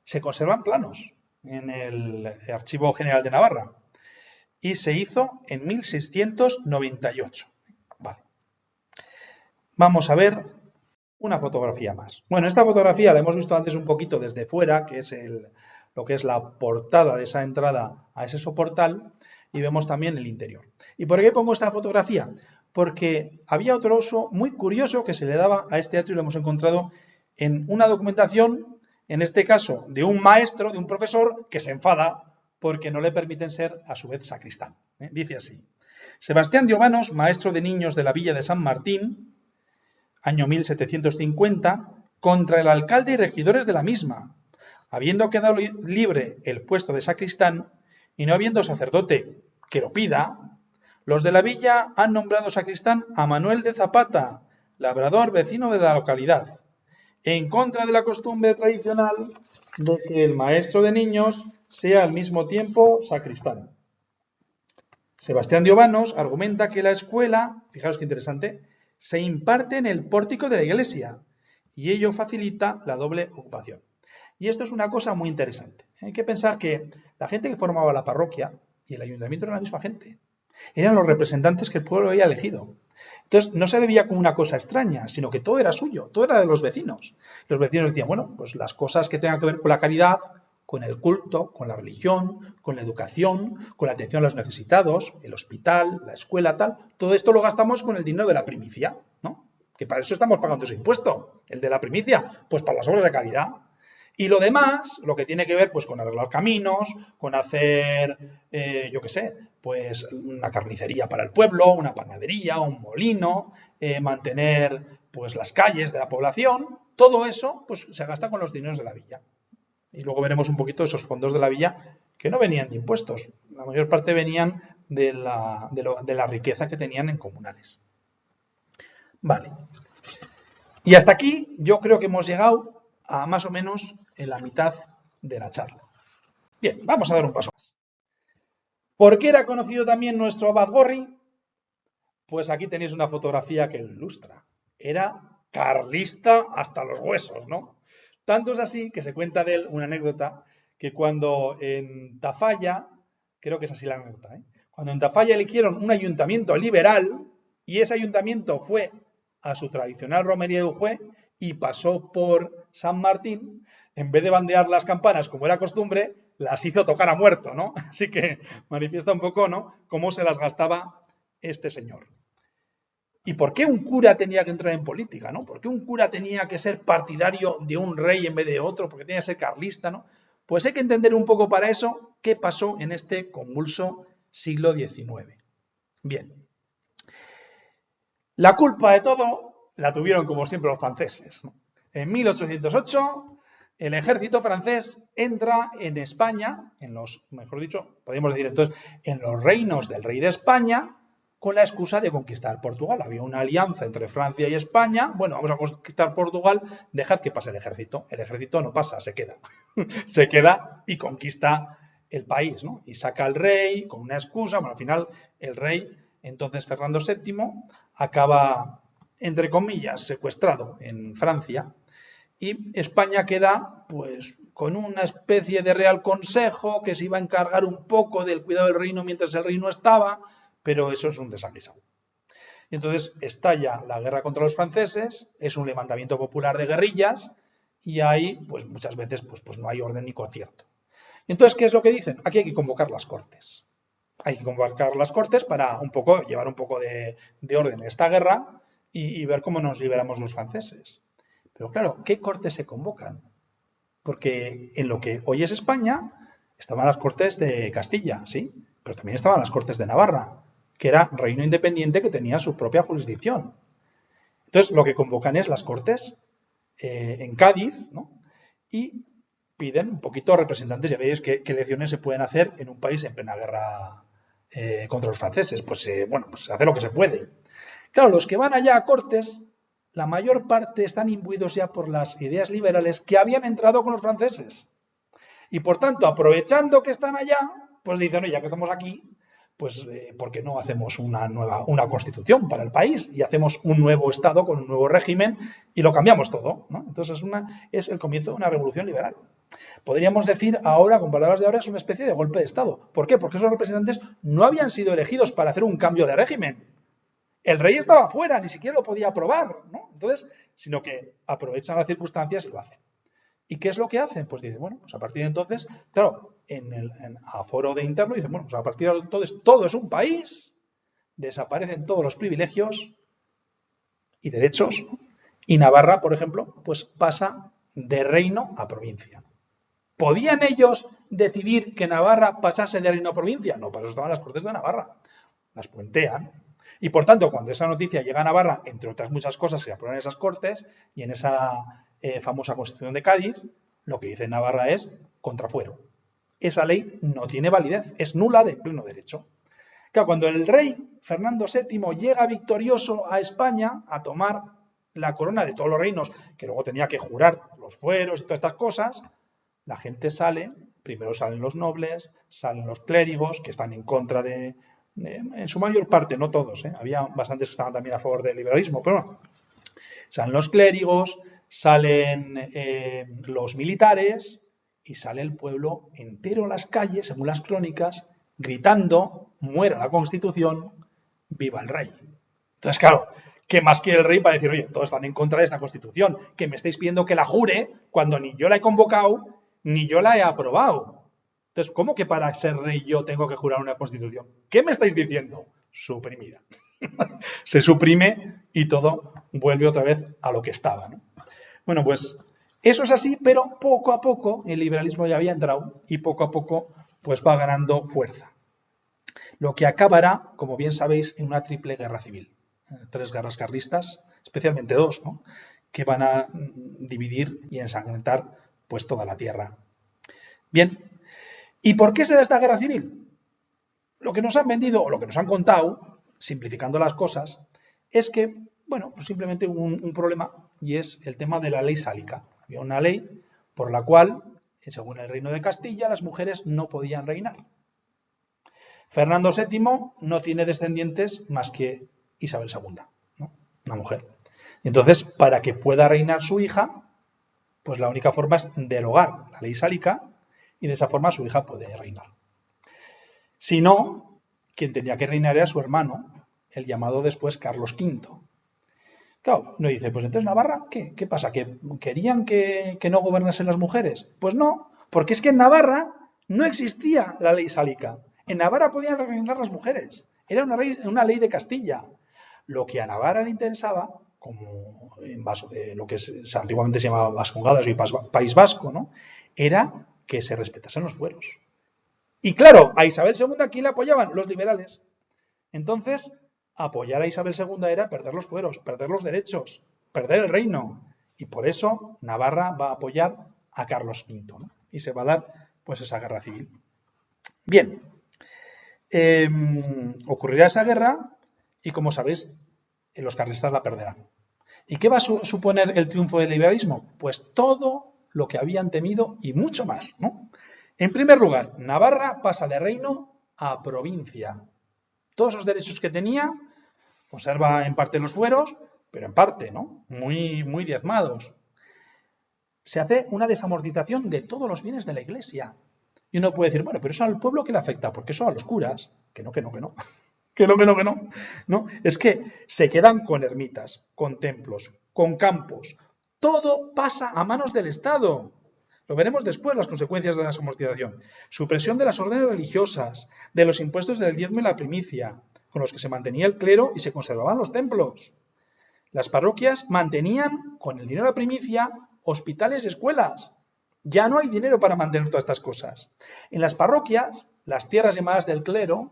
se conservan planos en el Archivo General de Navarra y se hizo en 1698. Vale. Vamos a ver una fotografía más. Bueno, esta fotografía la hemos visto antes un poquito desde fuera, que es lo que es la portada de esa entrada a ese soportal, y vemos también el interior. ¿Y por qué pongo esta fotografía? Porque había otro uso muy curioso que se le daba a este atrio y lo hemos encontrado en una documentación, en este caso de un maestro, de un profesor, que se enfada porque no le permiten ser a su vez sacristán. Dice así: Sebastián de Obanos, maestro de niños de la villa de San Martín, año 1750, contra el alcalde y regidores de la misma, habiendo quedado libre el puesto de sacristán y no habiendo sacerdote que lo pida, los de la villa han nombrado sacristán a Manuel de Zapata, labrador vecino de la localidad, en contra de la costumbre tradicional de que el maestro de niños sea al mismo tiempo sacristán. Sebastián de Obanos argumenta que la escuela, fijaros qué interesante, se imparte en el pórtico de la iglesia y ello facilita la doble ocupación. Y esto es una cosa muy interesante. Hay que pensar que la gente que formaba la parroquia y el ayuntamiento era la misma gente. Eran los representantes que el pueblo había elegido. Entonces no se veía como una cosa extraña, sino que todo era suyo, todo era de los vecinos. Los vecinos decían, bueno, pues las cosas que tengan que ver con la caridad, con el culto, con la religión, con la educación, con la atención a los necesitados, el hospital, la escuela, tal, todo esto lo gastamos con el dinero de la primicia, ¿no? Que para eso estamos pagando ese impuesto, el de la primicia, pues para las obras de caridad. Y lo demás, lo que tiene que ver pues con arreglar caminos, con hacer, yo qué sé, pues una carnicería para el pueblo, una panadería, un molino, mantener pues las calles de la población, todo eso pues se gasta con los dineros de la villa. Y luego veremos un poquito esos fondos de la villa que no venían de impuestos, la mayor parte venían de la riqueza que tenían en comunales. Vale. Y hasta aquí yo creo que hemos llegado a más o menos en la mitad de la charla. Bien, vamos a dar un paso más. ¿Por qué era conocido también nuestro Abad Gorri? Pues aquí tenéis una fotografía que lo ilustra. Era carlista hasta los huesos, ¿no? Tanto es así que se cuenta de él una anécdota que cuando en Tafalla, creo que es así la anécdota, cuando en Tafalla eligieron un ayuntamiento liberal y ese ayuntamiento fue a su tradicional romería de Ujue y pasó por San Martín, en vez de bandear las campanas como era costumbre, las hizo tocar a muerto, ¿no? Así que manifiesta un poco, ¿no?, cómo se las gastaba este señor. ¿Y por qué un cura tenía que entrar en política, ¿no? ¿Por qué un cura tenía que ser partidario de un rey en vez de otro? ¿Por qué tenía que ser carlista, ¿no? Pues hay que entender un poco para eso qué pasó en este convulso siglo XIX. Bien. La culpa de todo la tuvieron, como siempre, los franceses, ¿no? En 1808, el ejército francés entra en España, mejor dicho, podemos decir entonces, en los reinos del rey de España, con la excusa de conquistar Portugal. Había una alianza entre Francia y España. Bueno, vamos a conquistar Portugal, dejad que pase el ejército. El ejército no pasa, se queda. Se queda y conquista el país, ¿no? Y saca al rey con una excusa. Bueno, al final el rey, entonces Fernando VII, acaba, entre comillas, secuestrado en Francia. Y España queda pues con una especie de real consejo que se iba a encargar un poco del cuidado del reino mientras el rey no estaba, pero eso es un desaguisado. Y entonces estalla la guerra contra los franceses, es un levantamiento popular de guerrillas y ahí pues muchas veces pues no hay orden ni concierto. Y entonces, ¿qué es lo que dicen? Aquí hay que convocar las cortes. Hay que convocar las cortes para un poco llevar un poco de orden en esta guerra y ver cómo nos liberamos los franceses. Pero claro, ¿qué cortes se convocan? Porque en lo que hoy es España estaban las cortes de Castilla, sí, pero también estaban las cortes de Navarra, que era reino independiente que tenía su propia jurisdicción. Entonces, lo que convocan es las Cortes en Cádiz, ¿no? Y piden un poquito representantes. Ya veis qué elecciones se pueden hacer en un país en plena guerra contra los franceses. Pues bueno, pues se hace lo que se puede. Claro, los que van allá a Cortes, la mayor parte están imbuidos ya por las ideas liberales que habían entrado con los franceses. Y por tanto, aprovechando que están allá, pues dicen, oye, ya que estamos aquí, pues ¿por qué no hacemos una constitución para el país y hacemos un nuevo Estado con un nuevo régimen y lo cambiamos todo, ¿no? Entonces es el comienzo de una revolución liberal. Podríamos decir ahora, con palabras de ahora, es una especie de golpe de Estado. ¿Por qué? Porque esos representantes no habían sido elegidos para hacer un cambio de régimen. El rey estaba fuera, ni siquiera lo podía aprobar, ¿no? Entonces, sino que aprovechan las circunstancias y lo hacen. ¿Y qué es lo que hacen? Pues dicen, bueno, pues a partir de entonces, claro, a foro de interno dicen, bueno, pues a partir de entonces todo es un país, desaparecen todos los privilegios y derechos, y Navarra, por ejemplo, pues pasa de reino a provincia. ¿Podían ellos decidir que Navarra pasase de reino a provincia? No, para eso estaban las Cortes de Navarra. Las puentean. Y por tanto, cuando esa noticia llega a Navarra, entre otras muchas cosas se aprueban en esas Cortes y en esa famosa Constitución de Cádiz, lo que dice Navarra es contrafuero. Esa ley no tiene validez, es nula de pleno derecho. Claro, cuando el rey Fernando VII llega victorioso a España a tomar la corona de todos los reinos, que luego tenía que jurar los fueros y todas estas cosas, la gente sale, primero salen los nobles, salen los clérigos, que están en contra en su mayor parte, no todos, había bastantes que estaban también a favor del liberalismo, pero bueno, salen los clérigos, salen los militares y sale el pueblo entero a las calles, según las crónicas, gritando, muera la Constitución, viva el rey. Entonces, claro, ¿qué más quiere el rey para decir, oye, todos están en contra de esta Constitución, que me estáis pidiendo que la jure cuando ni yo la he convocado, ni yo la he aprobado? Entonces, ¿cómo que para ser rey yo tengo que jurar una Constitución? ¿Qué me estáis diciendo? Suprimida. Se suprime y todo vuelve otra vez a lo que estaba, ¿no? Bueno, pues eso es así, pero poco a poco el liberalismo ya había entrado y poco a poco pues va ganando fuerza. Lo que acabará, como bien sabéis, en una triple guerra civil. 3 guerras carlistas, especialmente 2, ¿no? Que van a dividir y ensangrentar pues toda la tierra. Bien, ¿y por qué se da esta guerra civil? Lo que nos han vendido o lo que nos han contado, simplificando las cosas, es que, bueno, pues simplemente hubo un problema y es el tema de la ley sálica. Había una ley por la cual, según el Reino de Castilla, las mujeres no podían reinar. Fernando VII no tiene descendientes más que Isabel II, ¿no? Una mujer. Entonces, para que pueda reinar su hija, pues la única forma es derogar la ley sálica y de esa forma su hija puede reinar. Si no, quien tenía que reinar era su hermano, el llamado después Carlos V. Claro, uno dice, pues entonces Navarra, ¿qué pasa? ¿Que querían que no gobernasen las mujeres? Pues no, porque es que en Navarra no existía la ley sálica. En Navarra podían reinar las mujeres. Era una ley de Castilla. Lo que a Navarra le interesaba, como en lo que antiguamente se llamaba Vascongadas y País Vasco, ¿no? Era que se respetasen los fueros. Y claro, a Isabel II aquí le apoyaban los liberales. Entonces, apoyar a Isabel II era perder los fueros, perder los derechos, perder el reino. Y por eso Navarra va a apoyar a Carlos V, ¿no? Y se va a dar pues esa guerra civil. Bien, ocurrirá esa guerra y como sabéis, los carlistas la perderán. ¿Y qué va a suponer el triunfo del liberalismo? Pues todo lo que habían temido y mucho más, ¿no? En primer lugar, Navarra pasa de reino a provincia. Todos esos derechos que tenía, conserva en parte los fueros, pero en parte, ¿no? Muy, muy diezmados. Se hace una desamortización de todos los bienes de la Iglesia. Y uno puede decir, bueno, pero eso al pueblo ¿qué le afecta? Porque eso a los curas. Que no. No, es que se quedan con ermitas, con templos, con campos. Todo pasa a manos del Estado. Lo veremos después, las consecuencias de la desamortización. Supresión de las órdenes religiosas, de los impuestos del diezmo y la primicia, con los que se mantenía el clero y se conservaban los templos. Las parroquias mantenían, con el dinero de la primicia, hospitales y escuelas. Ya no hay dinero para mantener todas estas cosas. En las parroquias, las tierras llamadas del clero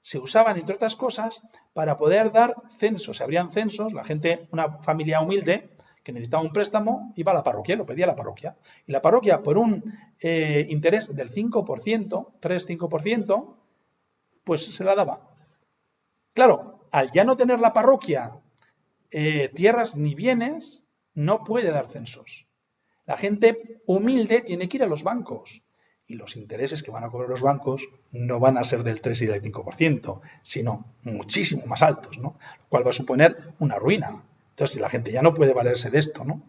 se usaban, entre otras cosas, para poder dar censos. Se abrían censos, la gente, una familia humilde que necesitaba un préstamo, iba a la parroquia, lo pedía a la parroquia. Y la parroquia, por un interés del 5%, 3-5%, pues se la daba. Claro, al ya no tener la parroquia tierras ni bienes, no puede dar censos. La gente humilde tiene que ir a los bancos y los intereses que van a cobrar los bancos no van a ser del 3 y del 5%, sino muchísimo más altos, ¿no? Lo cual va a suponer una ruina. Entonces, si la gente ya no puede valerse de esto, ¿no?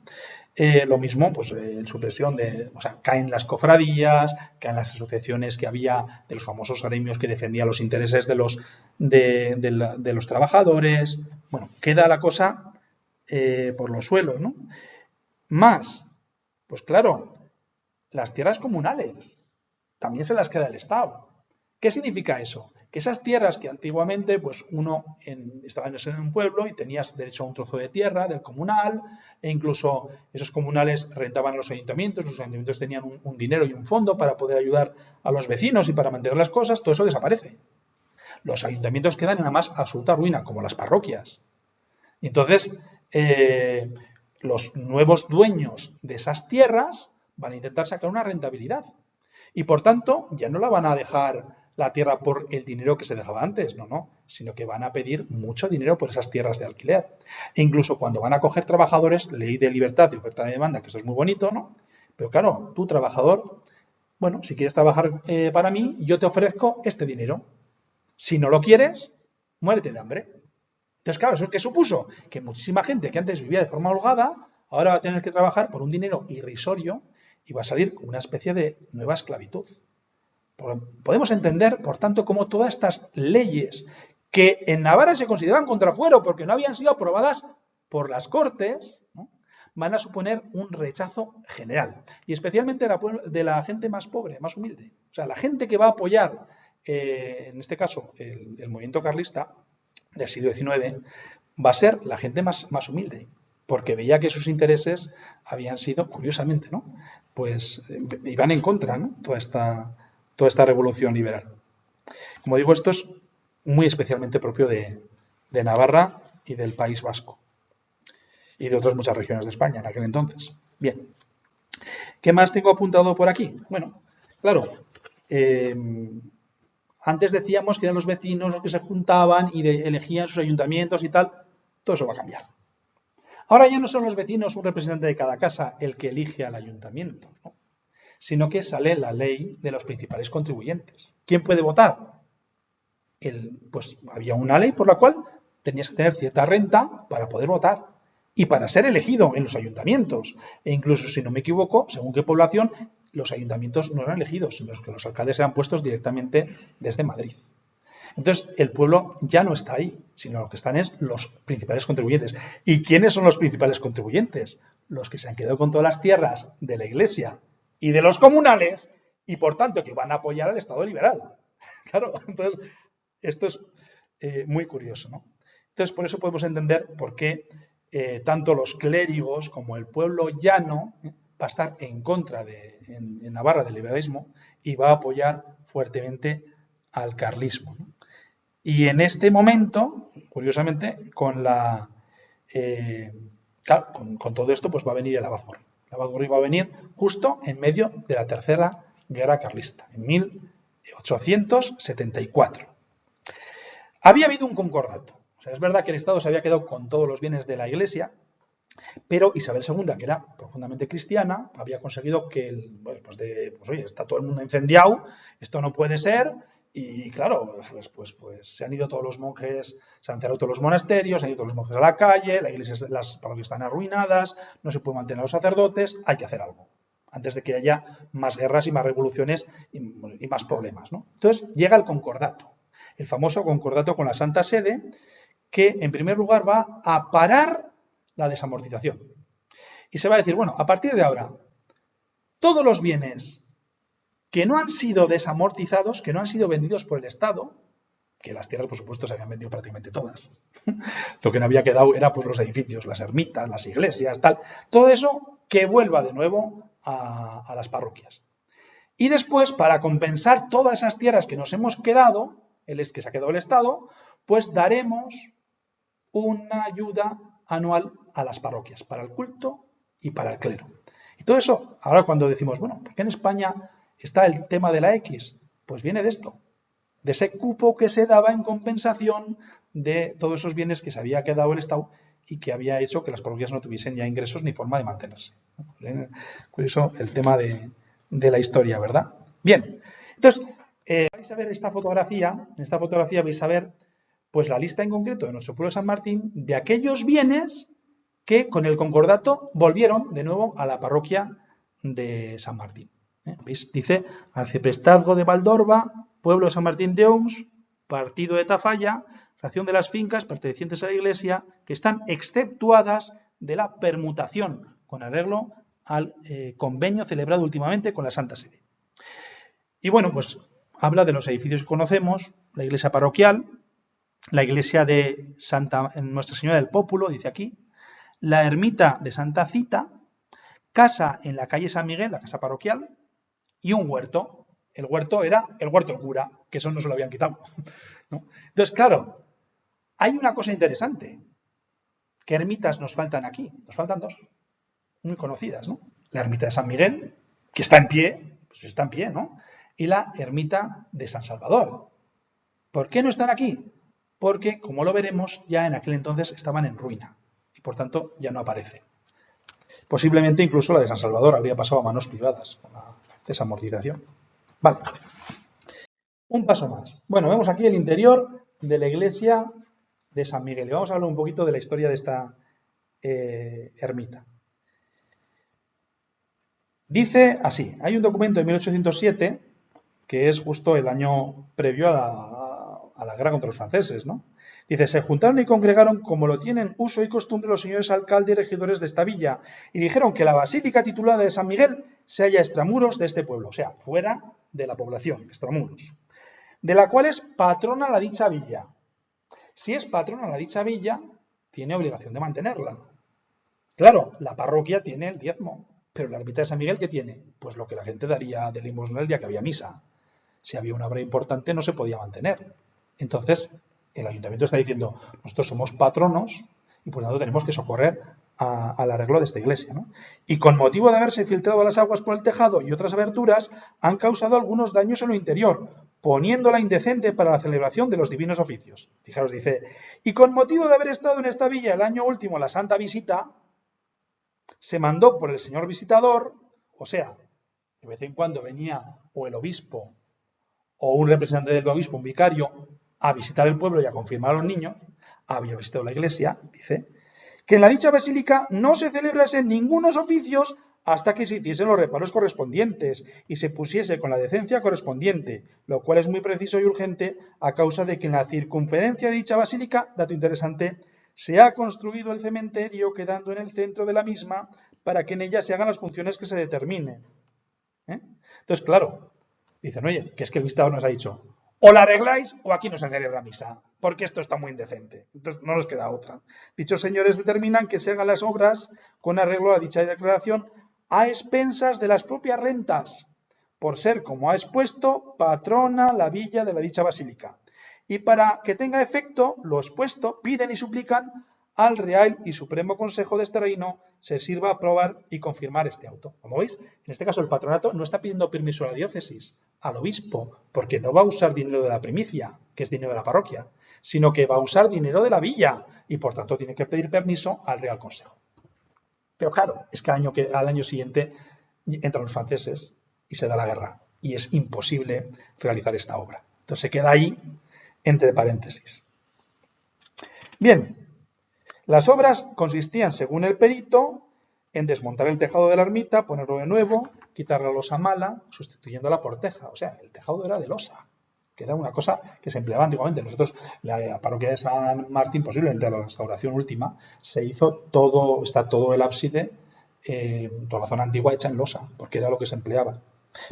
Lo mismo, pues en supresión o sea, caen las cofradías, caen las asociaciones que había de los famosos gremios que defendían los intereses de los trabajadores. Bueno, queda la cosa por los suelos, ¿no? Más, pues claro, las tierras comunales también se las queda el Estado. ¿Qué significa eso? Que esas tierras que antiguamente, pues uno estaba en un pueblo y tenías derecho a un trozo de tierra del comunal, e incluso esos comunales rentaban a los ayuntamientos tenían un dinero y un fondo para poder ayudar a los vecinos y para mantener las cosas, todo eso desaparece. Los ayuntamientos quedan en la más absoluta ruina, como las parroquias. Y entonces, los nuevos dueños de esas tierras van a intentar sacar una rentabilidad. Y por tanto, ya no la van a dejar la tierra por el dinero que se dejaba antes, no, sino que van a pedir mucho dinero por esas tierras de alquiler. E incluso cuando van a coger trabajadores, ley de libertad y oferta de demanda, que eso es muy bonito, ¿no? Pero claro, tú trabajador, bueno, si quieres trabajar para mí, yo te ofrezco este dinero. Si no lo quieres, muérete de hambre. Entonces, claro, ¿eso qué supuso? Que muchísima gente que antes vivía de forma holgada, ahora va a tener que trabajar por un dinero irrisorio y va a salir una especie de nueva esclavitud. Podemos entender, por tanto, cómo todas estas leyes que en Navarra se consideraban contrafuero porque no habían sido aprobadas por las Cortes, ¿no?, van a suponer un rechazo general, y especialmente de la gente más pobre, más humilde. O sea, la gente que va a apoyar, en este caso, el movimiento carlista del siglo XIX, va a ser la gente más humilde, porque veía que sus intereses habían sido, curiosamente, ¿no?, pues iban en contra, ¿no?, toda esta revolución liberal. Como digo, esto es muy especialmente propio de Navarra y del País Vasco y de otras muchas regiones de España en aquel entonces. Bien, ¿qué más tengo apuntado por aquí? Bueno, claro, antes decíamos que eran los vecinos los que se juntaban y elegían sus ayuntamientos y tal. Todo eso va a cambiar. Ahora ya no son los vecinos, un representante de cada casa, el que elige al ayuntamiento, ¿no?, sino que sale la ley de los principales contribuyentes. ¿Quién puede votar? Pues había una ley por la cual tenías que tener cierta renta para poder votar y para ser elegido en los ayuntamientos. E incluso, si no me equivoco, según qué población, los ayuntamientos no eran elegidos, sino que los alcaldes eran puestos directamente desde Madrid. Entonces, el pueblo ya no está ahí, sino lo que están es los principales contribuyentes. ¿Y quiénes son los principales contribuyentes? Los que se han quedado con todas las tierras de la Iglesia y de los comunales, y por tanto que van a apoyar al Estado liberal. Claro, entonces, esto es muy curioso, ¿no? Entonces, por eso podemos entender por qué tanto los clérigos como el pueblo llano va a estar en contra en Navarra del liberalismo y va a apoyar fuertemente al carlismo, ¿no? Y en este momento, curiosamente, con todo esto, pues va a venir el Abad Gorri. El Abad Gorri va a venir justo en medio de la Tercera Guerra Carlista, en 1874. Había habido un concordato. O sea, es verdad que el Estado se había quedado con todos los bienes de la Iglesia, pero Isabel II, que era profundamente cristiana, había conseguido que, oye, está todo el mundo incendiado, esto no puede ser. Y claro, pues se han ido todos los monjes, se han cerrado todos los monasterios, se han ido todos los monjes a la calle, la iglesia, las parroquias están arruinadas, no se puede mantener a los sacerdotes, hay que hacer algo, antes de que haya más guerras y más revoluciones y más problemas, ¿no? Entonces llega el concordato, el famoso concordato con la Santa Sede, que en primer lugar va a parar la desamortización. Y se va a decir, bueno, a partir de ahora, todos los bienes que no han sido desamortizados, que no han sido vendidos por el Estado, que las tierras, por supuesto, se habían vendido prácticamente todas. Lo que no había quedado era pues los edificios, las ermitas, las iglesias, tal. Todo eso que vuelva de nuevo a las parroquias. Y después, para compensar todas esas tierras que nos hemos quedado, es que se ha quedado el Estado, pues daremos una ayuda anual a las parroquias, para el culto y para el clero. Y todo eso, ahora cuando decimos, bueno, ¿por qué en España está el tema de la X? Pues viene de esto, de ese cupo que se daba en compensación de todos esos bienes que se había quedado el Estado y que había hecho que las parroquias no tuviesen ya ingresos ni forma de mantenerse. Curioso el tema de la historia, ¿verdad? Bien, entonces, vais a ver esta fotografía, en esta fotografía vais a ver pues la lista en concreto de nuestro pueblo de San Martín de aquellos bienes que con el concordato volvieron de nuevo a la parroquia de San Martín. ¿Veis? Dice Arciprestazgo de Valdorba, pueblo de San Martín de Oms, partido de Tafalla, fracción de las fincas pertenecientes a la iglesia, que están exceptuadas de la permutación con arreglo al convenio celebrado últimamente con la Santa Sede. Y bueno, pues habla de los edificios que conocemos, la iglesia parroquial, la iglesia de Nuestra Señora del Pópulo, dice aquí, la ermita de Santa Cita, casa en la calle San Miguel, la casa parroquial, y un huerto. El huerto era el huerto del cura, que eso no se lo habían quitado, ¿no? Entonces, claro, hay una cosa interesante. ¿Qué ermitas nos faltan aquí? Nos faltan dos, muy conocidas, ¿no? La ermita de San Miguel, que está en pie, pues está en pie, ¿no? Y la ermita de San Salvador. ¿Por qué no están aquí? Porque, como lo veremos, ya en aquel entonces estaban en ruina y por tanto ya no aparece. Posiblemente incluso la de San Salvador habría pasado a manos privadas con la desamortización. Vale. Un paso más. Bueno, vemos aquí el interior de la iglesia de San Miguel y vamos a hablar un poquito de la historia de esta ermita. Dice así, hay un documento de 1807 que es justo el año previo a la guerra contra los franceses, ¿no? Dice, se juntaron y congregaron como lo tienen uso y costumbre los señores alcaldes y regidores de esta villa y dijeron que la basílica titulada de San Miguel se halla extramuros de este pueblo, o sea, fuera de la población, extramuros, de la cual es patrona la dicha villa. Si es patrona la dicha villa, tiene obligación de mantenerla. Claro, la parroquia tiene el diezmo, pero la ermita de San Miguel, ¿qué tiene? Pues lo que la gente daría de limosna el día que había misa. Si había una obra importante no se podía mantener. Entonces, el ayuntamiento está diciendo, nosotros somos patronos y por lo tanto tenemos que socorrer al arreglo de esta iglesia, ¿no? Y con motivo de haberse filtrado las aguas por el tejado y otras aberturas, han causado algunos daños en lo interior, poniéndola indecente para la celebración de los divinos oficios. Fijaros, dice, y con motivo de haber estado en esta villa el año último la Santa Visita, se mandó por el señor visitador, o sea, de vez en cuando venía o el obispo o un representante del obispo, un vicario, a visitar el pueblo y a confirmar a los niños, había visitado la iglesia, dice, que en la dicha basílica no se celebrasen ningunos oficios hasta que se hiciesen los reparos correspondientes y se pusiese con la decencia correspondiente, lo cual es muy preciso y urgente a causa de que en la circunferencia de dicha basílica, dato interesante, se ha construido el cementerio quedando en el centro de la misma para que en ella se hagan las funciones que se determinen. Entonces, claro, dicen, oye, que es que el visitador nos ha dicho, o la arregláis o aquí no se celebra misa, porque esto está muy indecente. Entonces no nos queda otra. Dichos señores determinan que se hagan las obras con arreglo a dicha declaración a expensas de las propias rentas, por ser, como ha expuesto, patrona la villa de la dicha basílica. Y para que tenga efecto lo expuesto, piden y suplican al Real y Supremo Consejo de este reino se sirva a aprobar y confirmar este auto. Como veis, en este caso el patronato no está pidiendo permiso a la diócesis, al obispo, porque no va a usar dinero de la primicia, que es dinero de la parroquia, sino que va a usar dinero de la villa y por tanto tiene que pedir permiso al Real Consejo. Pero claro, es que al año siguiente entran los franceses y se da la guerra y es imposible realizar esta obra. Entonces se queda ahí entre paréntesis. Bien, las obras consistían, según el perito, en desmontar el tejado de la ermita, ponerlo de nuevo, quitar la losa mala, sustituyéndola por teja. O sea, el tejado era de losa, que era una cosa que se empleaba antiguamente. Nosotros, la parroquia de San Martín, posiblemente a la restauración última, se hizo todo, está todo el ábside, toda la zona antigua hecha en losa, porque era lo que se empleaba.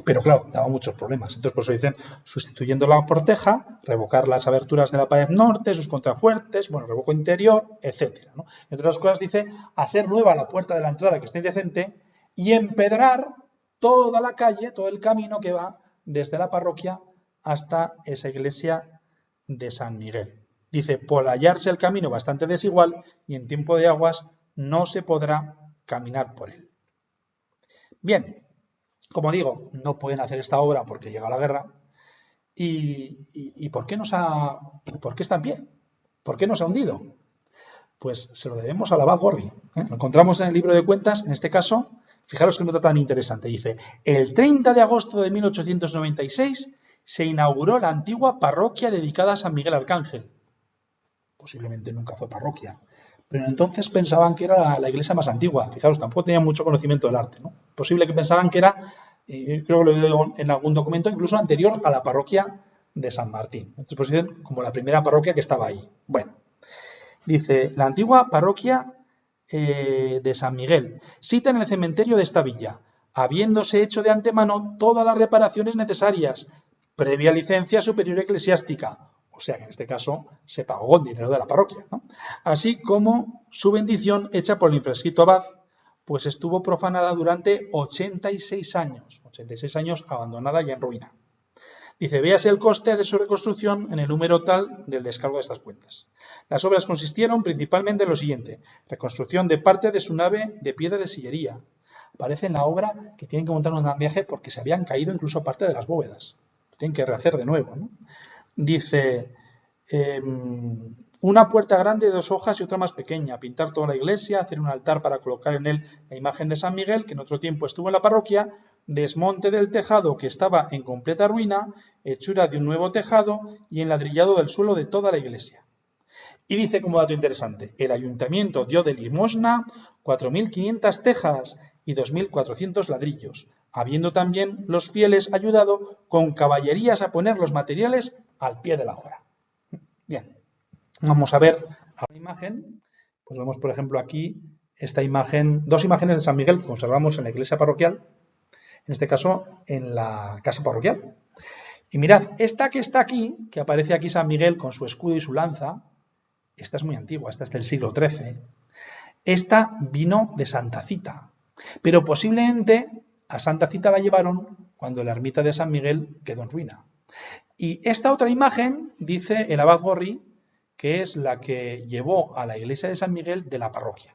Pero claro, daba muchos problemas. Entonces, por eso dicen, sustituyéndola por teja, revocar las aberturas de la pared norte, sus contrafuertes, bueno, revoco interior, etcétera, ¿no? Entre otras cosas dice, hacer nueva la puerta de la entrada que esté indecente y empedrar toda la calle, todo el camino que va desde la parroquia hasta esa iglesia de San Miguel. Dice, por hallarse el camino bastante desigual y en tiempo de aguas no se podrá caminar por él. Bien, como digo, no pueden hacer esta obra porque llega la guerra. ¿Y por qué por qué está en pie? ¿Por qué no se ha hundido? Pues se lo debemos al abad Gorri. Lo encontramos en el libro de cuentas, en este caso, fijaros qué nota tan interesante. Dice, el 30 de agosto de 1896 se inauguró la antigua parroquia dedicada a San Miguel Arcángel. Posiblemente nunca fue parroquia, pero entonces pensaban que era la iglesia más antigua. Fijaros, tampoco tenían mucho conocimiento del arte, ¿no? Posible que pensaban que era, creo que lo he leído en algún documento, incluso anterior a la parroquia de San Martín. Entonces, pues dicen como la primera parroquia que estaba ahí. Bueno, dice, la antigua parroquia de San Miguel, cita en el cementerio de esta villa, habiéndose hecho de antemano todas las reparaciones necesarias, previa licencia superior eclesiástica. O sea que en este caso se pagó con dinero de la parroquia, ¿no? Así como su bendición hecha por el imprescrito abad, pues estuvo profanada durante 86 años. 86 años abandonada y en ruina. Dice, véase el coste de su reconstrucción en el número tal del descargo de estas cuentas. Las obras consistieron principalmente en lo siguiente: reconstrucción de parte de su nave de piedra de sillería. Aparece en la obra que tienen que montar un andamiaje porque se habían caído incluso parte de las bóvedas. Tienen que rehacer de nuevo, ¿no? Dice, una puerta grande de 2 hojas y otra más pequeña, pintar toda la iglesia, hacer un altar para colocar en él la imagen de San Miguel, que en otro tiempo estuvo en la parroquia, desmonte del tejado que estaba en completa ruina, hechura de un nuevo tejado y enladrillado del suelo de toda la iglesia. Y dice como dato interesante, el ayuntamiento dio de limosna 4.500 tejas y 2.400 ladrillos, habiendo también los fieles ayudado con caballerías a poner los materiales al pie de la obra. Bien, vamos a ver la imagen. Pues vemos, por ejemplo, aquí esta imagen, 2 imágenes de San Miguel que conservamos en la iglesia parroquial, en este caso en la casa parroquial. Y mirad, esta que está aquí, que aparece aquí San Miguel con su escudo y su lanza, esta es muy antigua, esta es del siglo XIII. Esta vino de Santa Cita, pero posiblemente a Santa Cita la llevaron cuando la ermita de San Miguel quedó en ruina. Y esta otra imagen, dice el abad Gorri, que es la que llevó a la iglesia de San Miguel de la parroquia.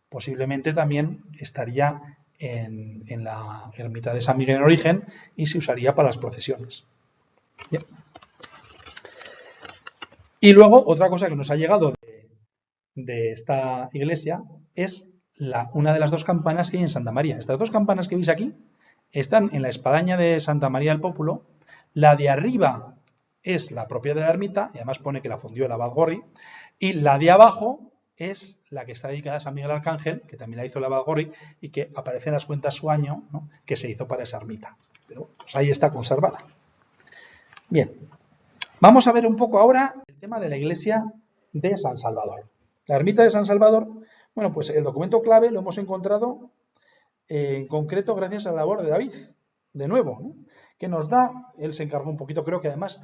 Posiblemente también estaría en la ermita de San Miguel en origen y se usaría para las procesiones. Bien. Y luego, otra cosa que nos ha llegado de esta iglesia es una de las 2 campanas que hay en Santa María. Estas 2 campanas que veis aquí están en la espadaña de Santa María del Pópulo. La de arriba es la propia de la ermita, y además pone que la fundió el abad Gorri, y la de abajo es la que está dedicada a San Miguel Arcángel, que también la hizo el abad Gorri, y que aparece en las cuentas su año, ¿no?, que se hizo para esa ermita. Pero pues ahí está conservada. Bien, vamos a ver un poco ahora el tema de la iglesia de San Salvador. La ermita de San Salvador, bueno, pues el documento clave lo hemos encontrado en concreto gracias a la labor de David, de nuevo, ¿no?, que nos da, él se encargó un poquito, creo que además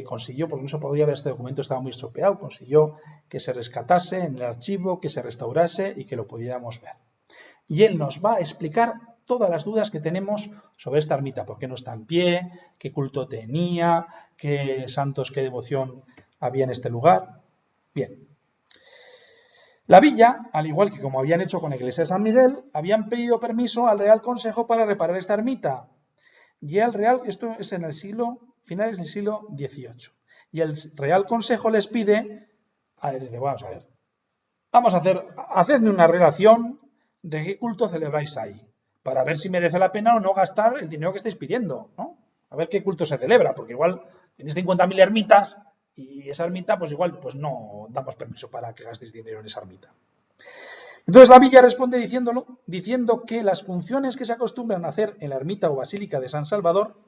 consiguió, porque no se podía ver, este documento estaba muy estropeado, consiguió que se rescatase en el archivo, que se restaurase y que lo pudiéramos ver. Y él nos va a explicar todas las dudas que tenemos sobre esta ermita, por qué no está en pie, qué culto tenía, qué santos, qué devoción había en este lugar. Bien. La villa, al igual que como habían hecho con la iglesia de San Miguel, habían pedido permiso al Real Consejo para reparar esta ermita. Y el Real, esto es en el finales del siglo XVIII. Y el Real Consejo les pide, vamos a ver, hacedme una relación de qué culto celebráis ahí, para ver si merece la pena o no gastar el dinero que estáis pidiendo, ¿no? A ver qué culto se celebra, porque igual tenéis 50.000 ermitas y esa ermita, pues igual, pues no damos permiso para que gastéis dinero en esa ermita. Entonces la villa responde diciendo que las funciones que se acostumbran a hacer en la ermita o basílica de San Salvador,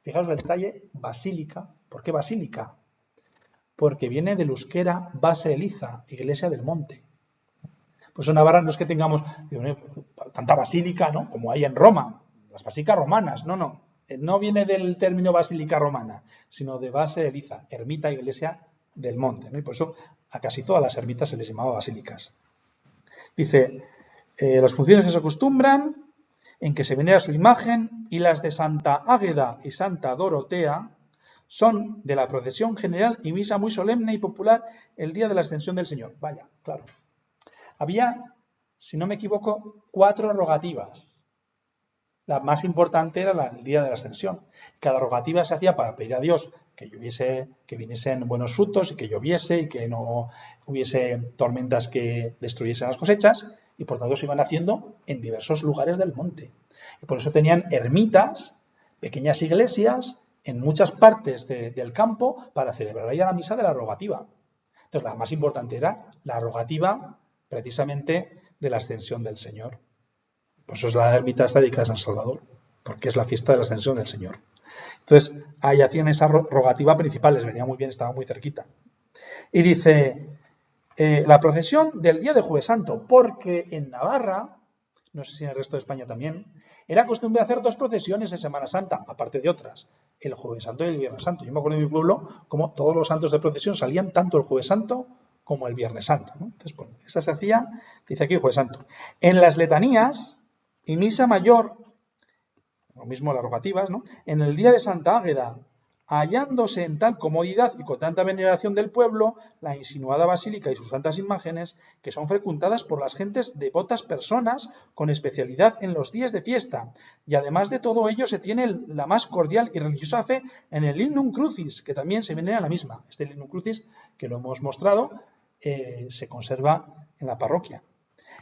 fijaos el detalle, basílica. ¿Por qué basílica? Porque viene del euskera base Eliza, iglesia del monte. Pues en Navarra no es que tengamos tanta basílica, ¿no?, como hay en Roma, las basílicas romanas, no viene del término basílica romana, sino de base Eliza, ermita, iglesia del monte, ¿no? Y por eso a casi todas las ermitas se les llamaba basílicas. Dice, las funciones que se acostumbran, en que se venera su imagen, y las de Santa Águeda y Santa Dorotea, son de la procesión general y misa muy solemne y popular el día de la Ascensión del Señor. Vaya, claro. Había, si no me equivoco, 4 rogativas. La más importante era el día de la Ascensión. Cada rogativa se hacía para pedir a Dios que lloviese, que viniesen buenos frutos y que lloviese y que no hubiese tormentas que destruyesen las cosechas, y por tanto se iban haciendo en diversos lugares del monte. Y por eso tenían ermitas, pequeñas iglesias, en muchas partes del campo para celebrar ahí la misa de la rogativa. Entonces la más importante era la rogativa precisamente de la Ascensión del Señor. Por eso es la ermita está dedicada a San Salvador, porque es la fiesta de la Ascensión del Señor. Entonces, ahí hacían esa rogativa principal, les venía muy bien, estaba muy cerquita. Y dice, la procesión del día de Jueves Santo, porque en Navarra, no sé si en el resto de España también, era costumbre hacer 2 procesiones en Semana Santa, aparte de otras, el Jueves Santo y el Viernes Santo. Yo me acuerdo de mi pueblo como todos los santos de procesión salían tanto el Jueves Santo como el Viernes Santo, ¿no? Entonces, bueno, esa se hacía, dice aquí Jueves Santo. En las letanías y misa mayor, lo mismo las rogativas, ¿no? En el día de Santa Águeda, hallándose en tal comodidad y con tanta veneración del pueblo, la insinuada basílica y sus santas imágenes, que son frecuentadas por las gentes devotas personas con especialidad en los días de fiesta. Y además de todo ello, se tiene la más cordial y religiosa fe en el Lignum Crucis, que también se venera la misma. Este Lignum Crucis, que lo hemos mostrado, se conserva en la parroquia.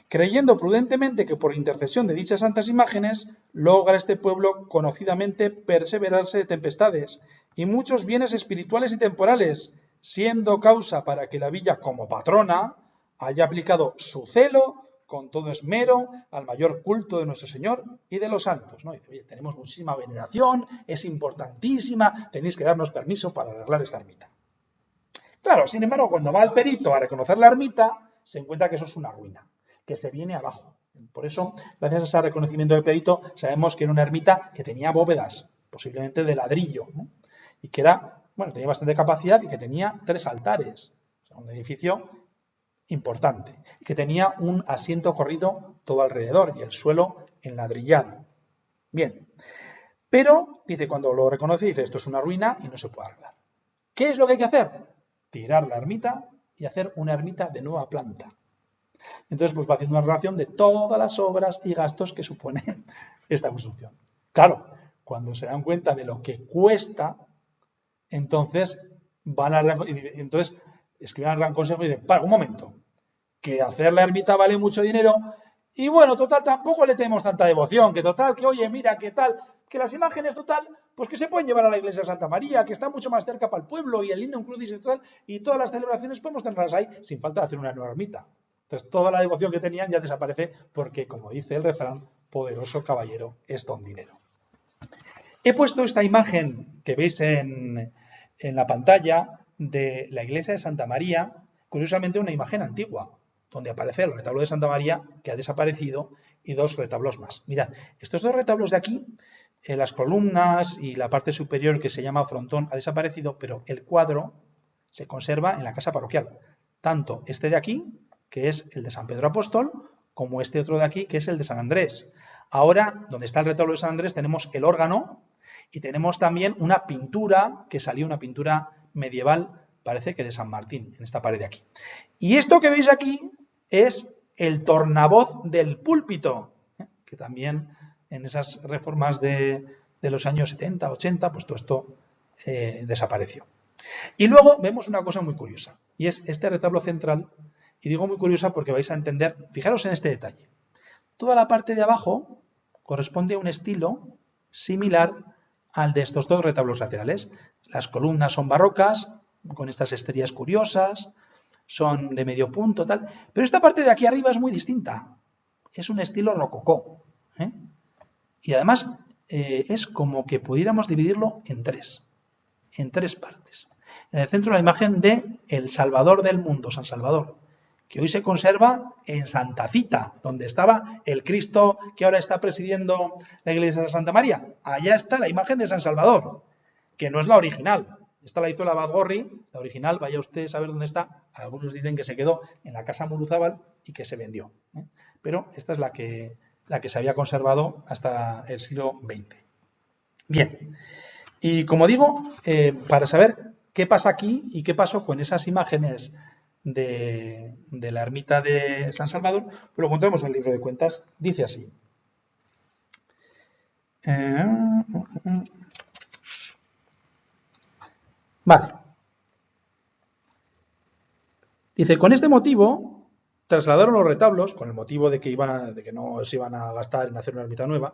Creyendo prudentemente que por intercesión de dichas santas imágenes logra este pueblo conocidamente perseverarse de tempestades y muchos bienes espirituales y temporales, siendo causa para que la villa como patrona haya aplicado su celo con todo esmero al mayor culto de nuestro Señor y de los santos, ¿no? Dice, oye, tenemos muchísima veneración, es importantísima, tenéis que darnos permiso para arreglar esta ermita. Claro, sin embargo, cuando va el perito a reconocer la ermita, se encuentra que eso es una ruina, que se viene abajo. Por eso, gracias a ese reconocimiento del perito, sabemos que era una ermita que tenía bóvedas, posiblemente de ladrillo, ¿no? Y que era, bueno, tenía bastante capacidad y que tenía 3 altares. O sea, un edificio importante. Y que tenía un asiento corrido todo alrededor y el suelo enladrillado. Bien. Pero, dice, cuando lo reconoce, dice, esto es una ruina y no se puede arreglar. ¿Qué es lo que hay que hacer? Tirar la ermita y hacer una ermita de nueva planta. Entonces, pues va haciendo una relación de todas las obras y gastos que supone esta construcción. Claro, cuando se dan cuenta de lo que cuesta, entonces escriben al Gran Consejo y dicen, para, un momento, que hacer la ermita vale mucho dinero y bueno, total, tampoco le tenemos tanta devoción, que total, que oye, mira, que tal, que las imágenes total, pues que se pueden llevar a la iglesia de Santa María, que está mucho más cerca para el pueblo y el Lignum Crucis y tal, y todas las celebraciones podemos tenerlas ahí sin falta de hacer una nueva ermita. Entonces, toda la devoción que tenían ya desaparece porque, como dice el refrán, poderoso caballero es don dinero. He puesto esta imagen que veis en la pantalla de la iglesia de Santa María, curiosamente una imagen antigua, donde aparece el retablo de Santa María, que ha desaparecido, y 2 retablos más. Mirad, estos 2 retablos de aquí, las columnas y la parte superior que se llama frontón ha desaparecido, pero el cuadro se conserva en la casa parroquial. Tanto este de aquí, que es el de San Pedro Apóstol, como este otro de aquí, que es el de San Andrés. Ahora, donde está el retablo de San Andrés, tenemos el órgano y tenemos también una pintura que salió, una pintura medieval, parece que de San Martín, en esta pared de aquí. Y esto que veis aquí es el tornavoz del púlpito, que también en esas reformas de los años 70, 80, pues todo esto desapareció. Y luego vemos una cosa muy curiosa, y es este retablo central, y digo muy curiosa porque vais a entender, fijaros en este detalle. Toda la parte de abajo corresponde a un estilo similar al de estos 2 retablos laterales. Las columnas son barrocas, con estas estrellas curiosas, son de medio punto, tal. Pero esta parte de aquí arriba es muy distinta. Es un estilo rococó. Y además es como que pudiéramos dividirlo en 3 partes. En el centro la imagen de el Salvador del mundo, San Salvador, que hoy se conserva en Santa Cita, donde estaba el Cristo que ahora está presidiendo la iglesia de Santa María. Allá está la imagen de San Salvador, que no es la original. Esta la hizo el abad Gorri, la original, vaya usted a saber dónde está. Algunos dicen que se quedó en la casa Muruzábal y que se vendió. Pero esta es la que se había conservado hasta el siglo XX. Bien, Y como digo, para saber qué pasa aquí y qué pasó con esas imágenes de la ermita de San Salvador, pues lo encontramos en el libro de cuentas. Dice así. Vale. Dice, con este motivo trasladaron los retablos, con el motivo de que, de que no se iban a gastar en hacer una ermita nueva,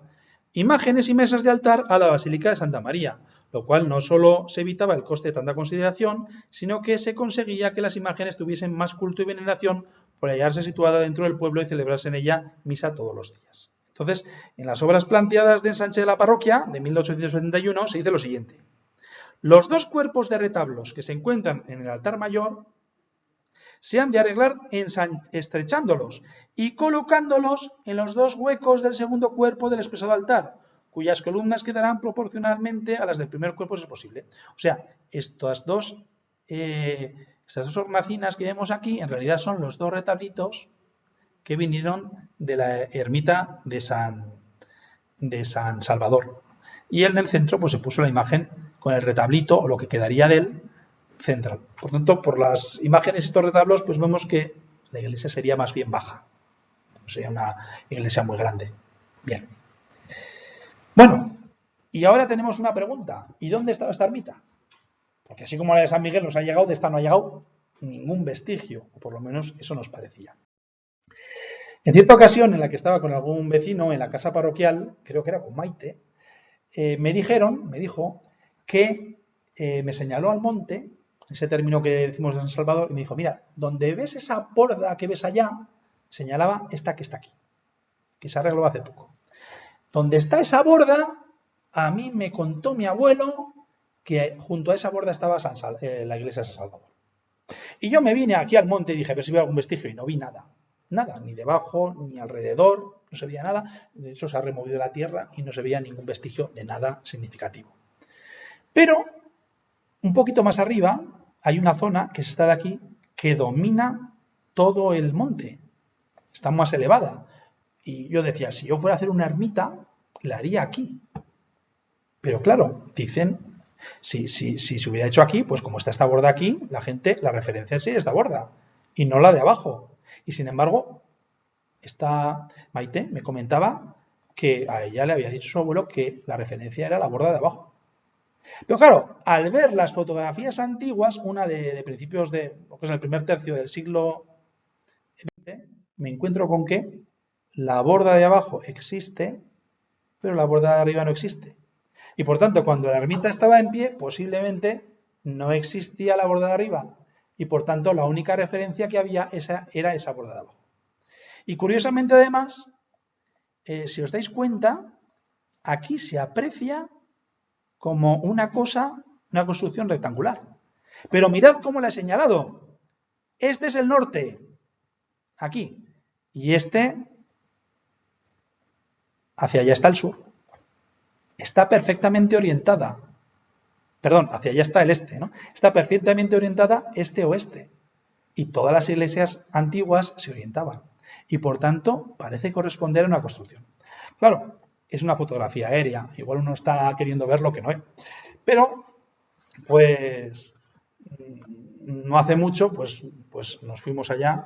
imágenes y mesas de altar a la Basílica de Santa María, lo cual no solo se evitaba el coste de tanta consideración, sino que se conseguía que las imágenes tuviesen más culto y veneración por hallarse situada dentro del pueblo y celebrarse en ella misa todos los días. Entonces, en las obras planteadas de ensanche de la parroquia, de 1871, se dice lo siguiente. Los dos cuerpos de retablos que se encuentran en el altar mayor se han de arreglar estrechándolos y colocándolos en los dos huecos del segundo cuerpo del expresado altar, cuyas columnas quedarán proporcionalmente a las del primer cuerpo si es posible. O sea, estas dos hornacinas que vemos aquí en realidad son los dos retablitos que vinieron de la ermita de San Salvador. Y en el centro pues se puso la imagen con el retablito o lo que quedaría de él central. Por tanto, por las imágenes y estos retablos, pues vemos que la iglesia sería más bien baja. No sería una iglesia muy grande. Bien. Bueno, y ahora tenemos una pregunta. ¿Y dónde estaba esta ermita? Porque así como la de San Miguel nos ha llegado, de esta no ha llegado ningún vestigio, o por lo menos eso nos parecía. En cierta ocasión en la que estaba con algún vecino en la casa parroquial, creo que era con Maite, me dijo que me señaló al monte, ese término que decimos de San Salvador, y me dijo, mira, donde ves esa borda que ves allá, señalaba esta que está aquí, que se arregló hace poco. Donde está esa borda, a mí me contó mi abuelo que junto a esa borda estaba la iglesia de San Salvador. Y yo me vine aquí al monte y dije, a ver si veo algún vestigio, y no vi nada. Nada, ni debajo, ni alrededor, no se veía nada. De hecho, se ha removido la tierra y no se veía ningún vestigio de nada significativo. Pero, un poquito más arriba, hay una zona que es esta de aquí, que domina todo el monte. Está más elevada. Y yo decía, si yo fuera a hacer una ermita, la haría aquí. Pero claro, dicen, si se hubiera hecho aquí, pues como está esta borda aquí, la referencia sí es esta borda, y no la de abajo. Y sin embargo, esta Maite me comentaba que a ella le había dicho su abuelo que la referencia era la borda de abajo. Pero claro, al ver las fotografías antiguas, una de principios de lo que es el primer tercio del siglo XX, me encuentro con que la borda de abajo existe, pero la borda de arriba no existe. Y por tanto, cuando la ermita estaba en pie, posiblemente no existía la borda de arriba. Y por tanto, la única referencia que había era esa borda de abajo. Y curiosamente, además, si os dais cuenta, aquí se aprecia como una construcción rectangular. Pero mirad cómo la he señalado. Este es el norte, aquí. Y este, hacia allá está el sur. Está perfectamente orientada. Perdón, hacia allá está el este, ¿no? Está perfectamente orientada este-oeste. Y todas las iglesias antiguas se orientaban. Y por tanto, parece corresponder a una construcción. Claro, es una fotografía aérea. Igual uno está queriendo ver lo que no es. Pero, pues, no hace mucho, pues nos fuimos allá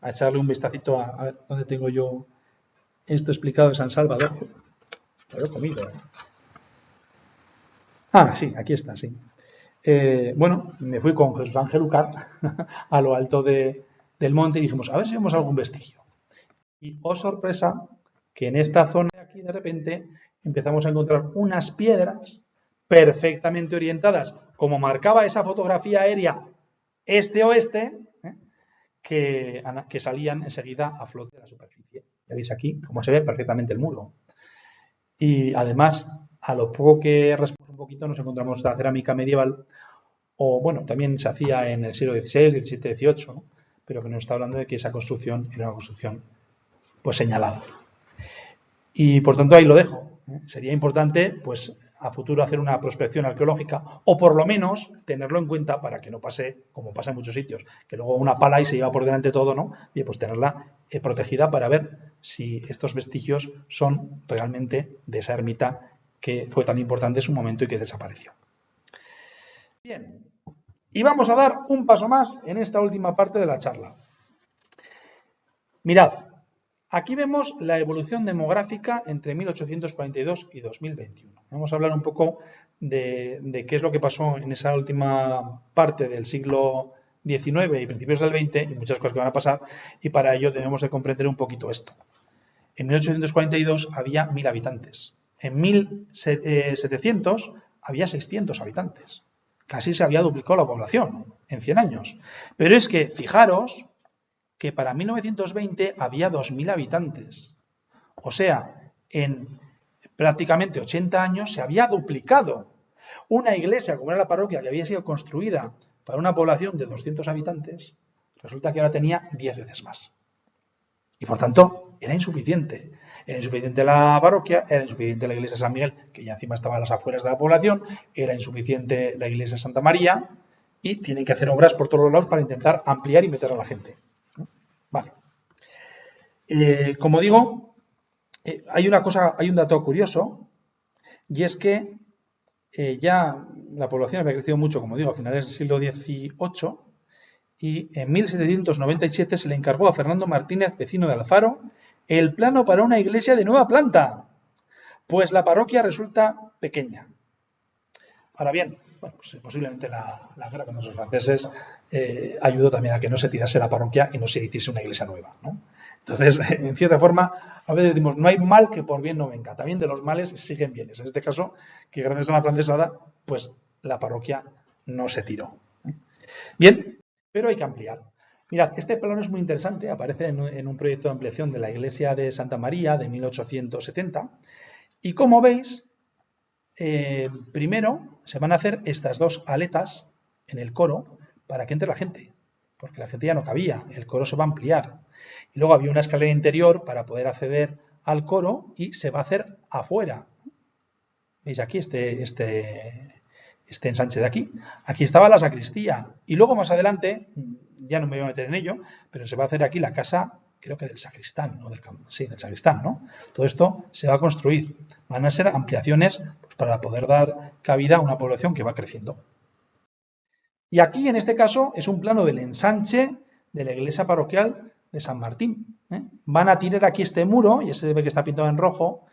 a echarle un vistacito a ver dónde tengo yo esto explicado de San Salvador. Lo he comido. Ah, sí, aquí está, sí. Bueno, me fui con Jesús Ángel Lucar a lo alto del monte y dijimos, a ver si vemos algún vestigio. Y, oh sorpresa, que en esta zona de aquí de repente empezamos a encontrar unas piedras perfectamente orientadas, como marcaba esa fotografía aérea este-oeste, que salían enseguida a flote de la superficie. Ya veis aquí cómo se ve perfectamente el muro. Y además, a lo poco que respondemos un poquito, nos encontramos la cerámica medieval, o bueno, también se hacía en el siglo XVI, XVII, XVIII, ¿no? Pero que nos está hablando de que esa construcción era una construcción pues señalada. Y por tanto ahí lo dejo. Sería importante, pues, a futuro hacer una prospección arqueológica o por lo menos tenerlo en cuenta para que no pase, como pasa en muchos sitios, que luego una pala y se lleva por delante todo, ¿no? Y pues tenerla protegida para ver si estos vestigios son realmente de esa ermita que fue tan importante en su momento y que desapareció. Bien, y vamos a dar un paso más en esta última parte de la charla. Mirad, aquí vemos la evolución demográfica entre 1842 y 2021. Vamos a hablar un poco de qué es lo que pasó en esa última parte del siglo XIX y principios del XX y muchas cosas que van a pasar, y para ello debemos de comprender un poquito esto. En 1842 había 1.000 habitantes. En 1700 había 600 habitantes. Casi se había duplicado la población en 100 años. Pero es que, fijaros, que para 1920 había 2.000 habitantes. O sea, en prácticamente 80 años se había duplicado. Una iglesia, como era la parroquia, que había sido construida para una población de 200 habitantes, resulta que ahora tenía 10 veces más. Y por tanto, era insuficiente. Era insuficiente la parroquia, era insuficiente la iglesia de San Miguel, que ya encima estaba a las afueras de la población, era insuficiente la iglesia de Santa María, y tienen que hacer obras por todos los lados para intentar ampliar y meter a la gente. Vale. Como digo, hay un dato curioso, y es que ya la población había crecido mucho, como digo, a finales del siglo XVIII, y en 1797 se le encargó a Fernando Martínez, vecino de Alfaro, el plano para una iglesia de nueva planta, pues la parroquia resulta pequeña. Ahora bien, bueno, pues posiblemente la guerra con los franceses ayudó también a que no se tirase la parroquia y no se hiciese una iglesia nueva, ¿no? Entonces, en cierta forma, a veces decimos, no hay mal que por bien no venga. También de los males siguen bienes. En este caso, que gracias a la francesada, pues la parroquia no se tiró. Bien, pero hay que ampliar. Mirad, este plano es muy interesante, aparece en un proyecto de ampliación de la iglesia de Santa María de 1870. Y como veis, primero se van a hacer estas dos aletas en el coro para que entre la gente, porque la gente ya no cabía, el coro se va a ampliar. Y luego había una escalera interior para poder acceder al coro y se va a hacer afuera. ¿Veis aquí este ensanche de aquí? Aquí estaba la sacristía. Y luego más adelante, ya no me voy a meter en ello, pero se va a hacer aquí la casa, creo que del sacristán, ¿no? Del sacristán, ¿no? Todo esto se va a construir. Van a ser ampliaciones pues, para poder dar cabida a una población que va creciendo. Y aquí, en este caso, es un plano del ensanche de la iglesia parroquial de San Martín. Van a tirar aquí este muro, y ese se ve que está pintado en rojo,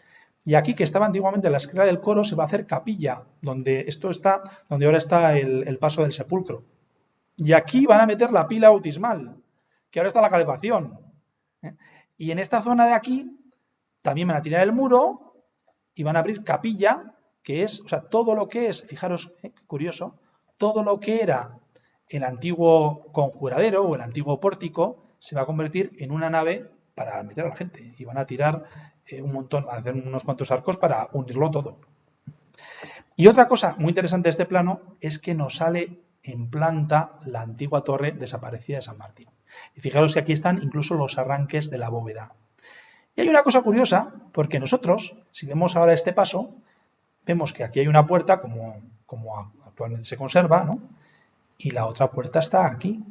y aquí, que estaba antiguamente la escalera del coro, se va a hacer capilla, donde ahora está el paso del sepulcro. Y aquí van a meter la pila bautismal, que ahora está la calefacción. Y en esta zona de aquí también van a tirar el muro y van a abrir capilla, que es, o sea, todo lo que es, fijaros, curioso, todo lo que era el antiguo conjuradero o el antiguo pórtico se va a convertir en una nave para meter a la gente. Y van a tirar un montón, van a hacer unos cuantos arcos para unirlo todo. Y otra cosa muy interesante de este plano es que nos sale en planta la antigua torre desaparecida de San Martín. Y fijaros que aquí están incluso los arranques de la bóveda. Y hay una cosa curiosa, porque nosotros, si vemos ahora este paso, vemos que aquí hay una puerta, como actualmente se conserva, ¿no? Y la otra puerta está aquí.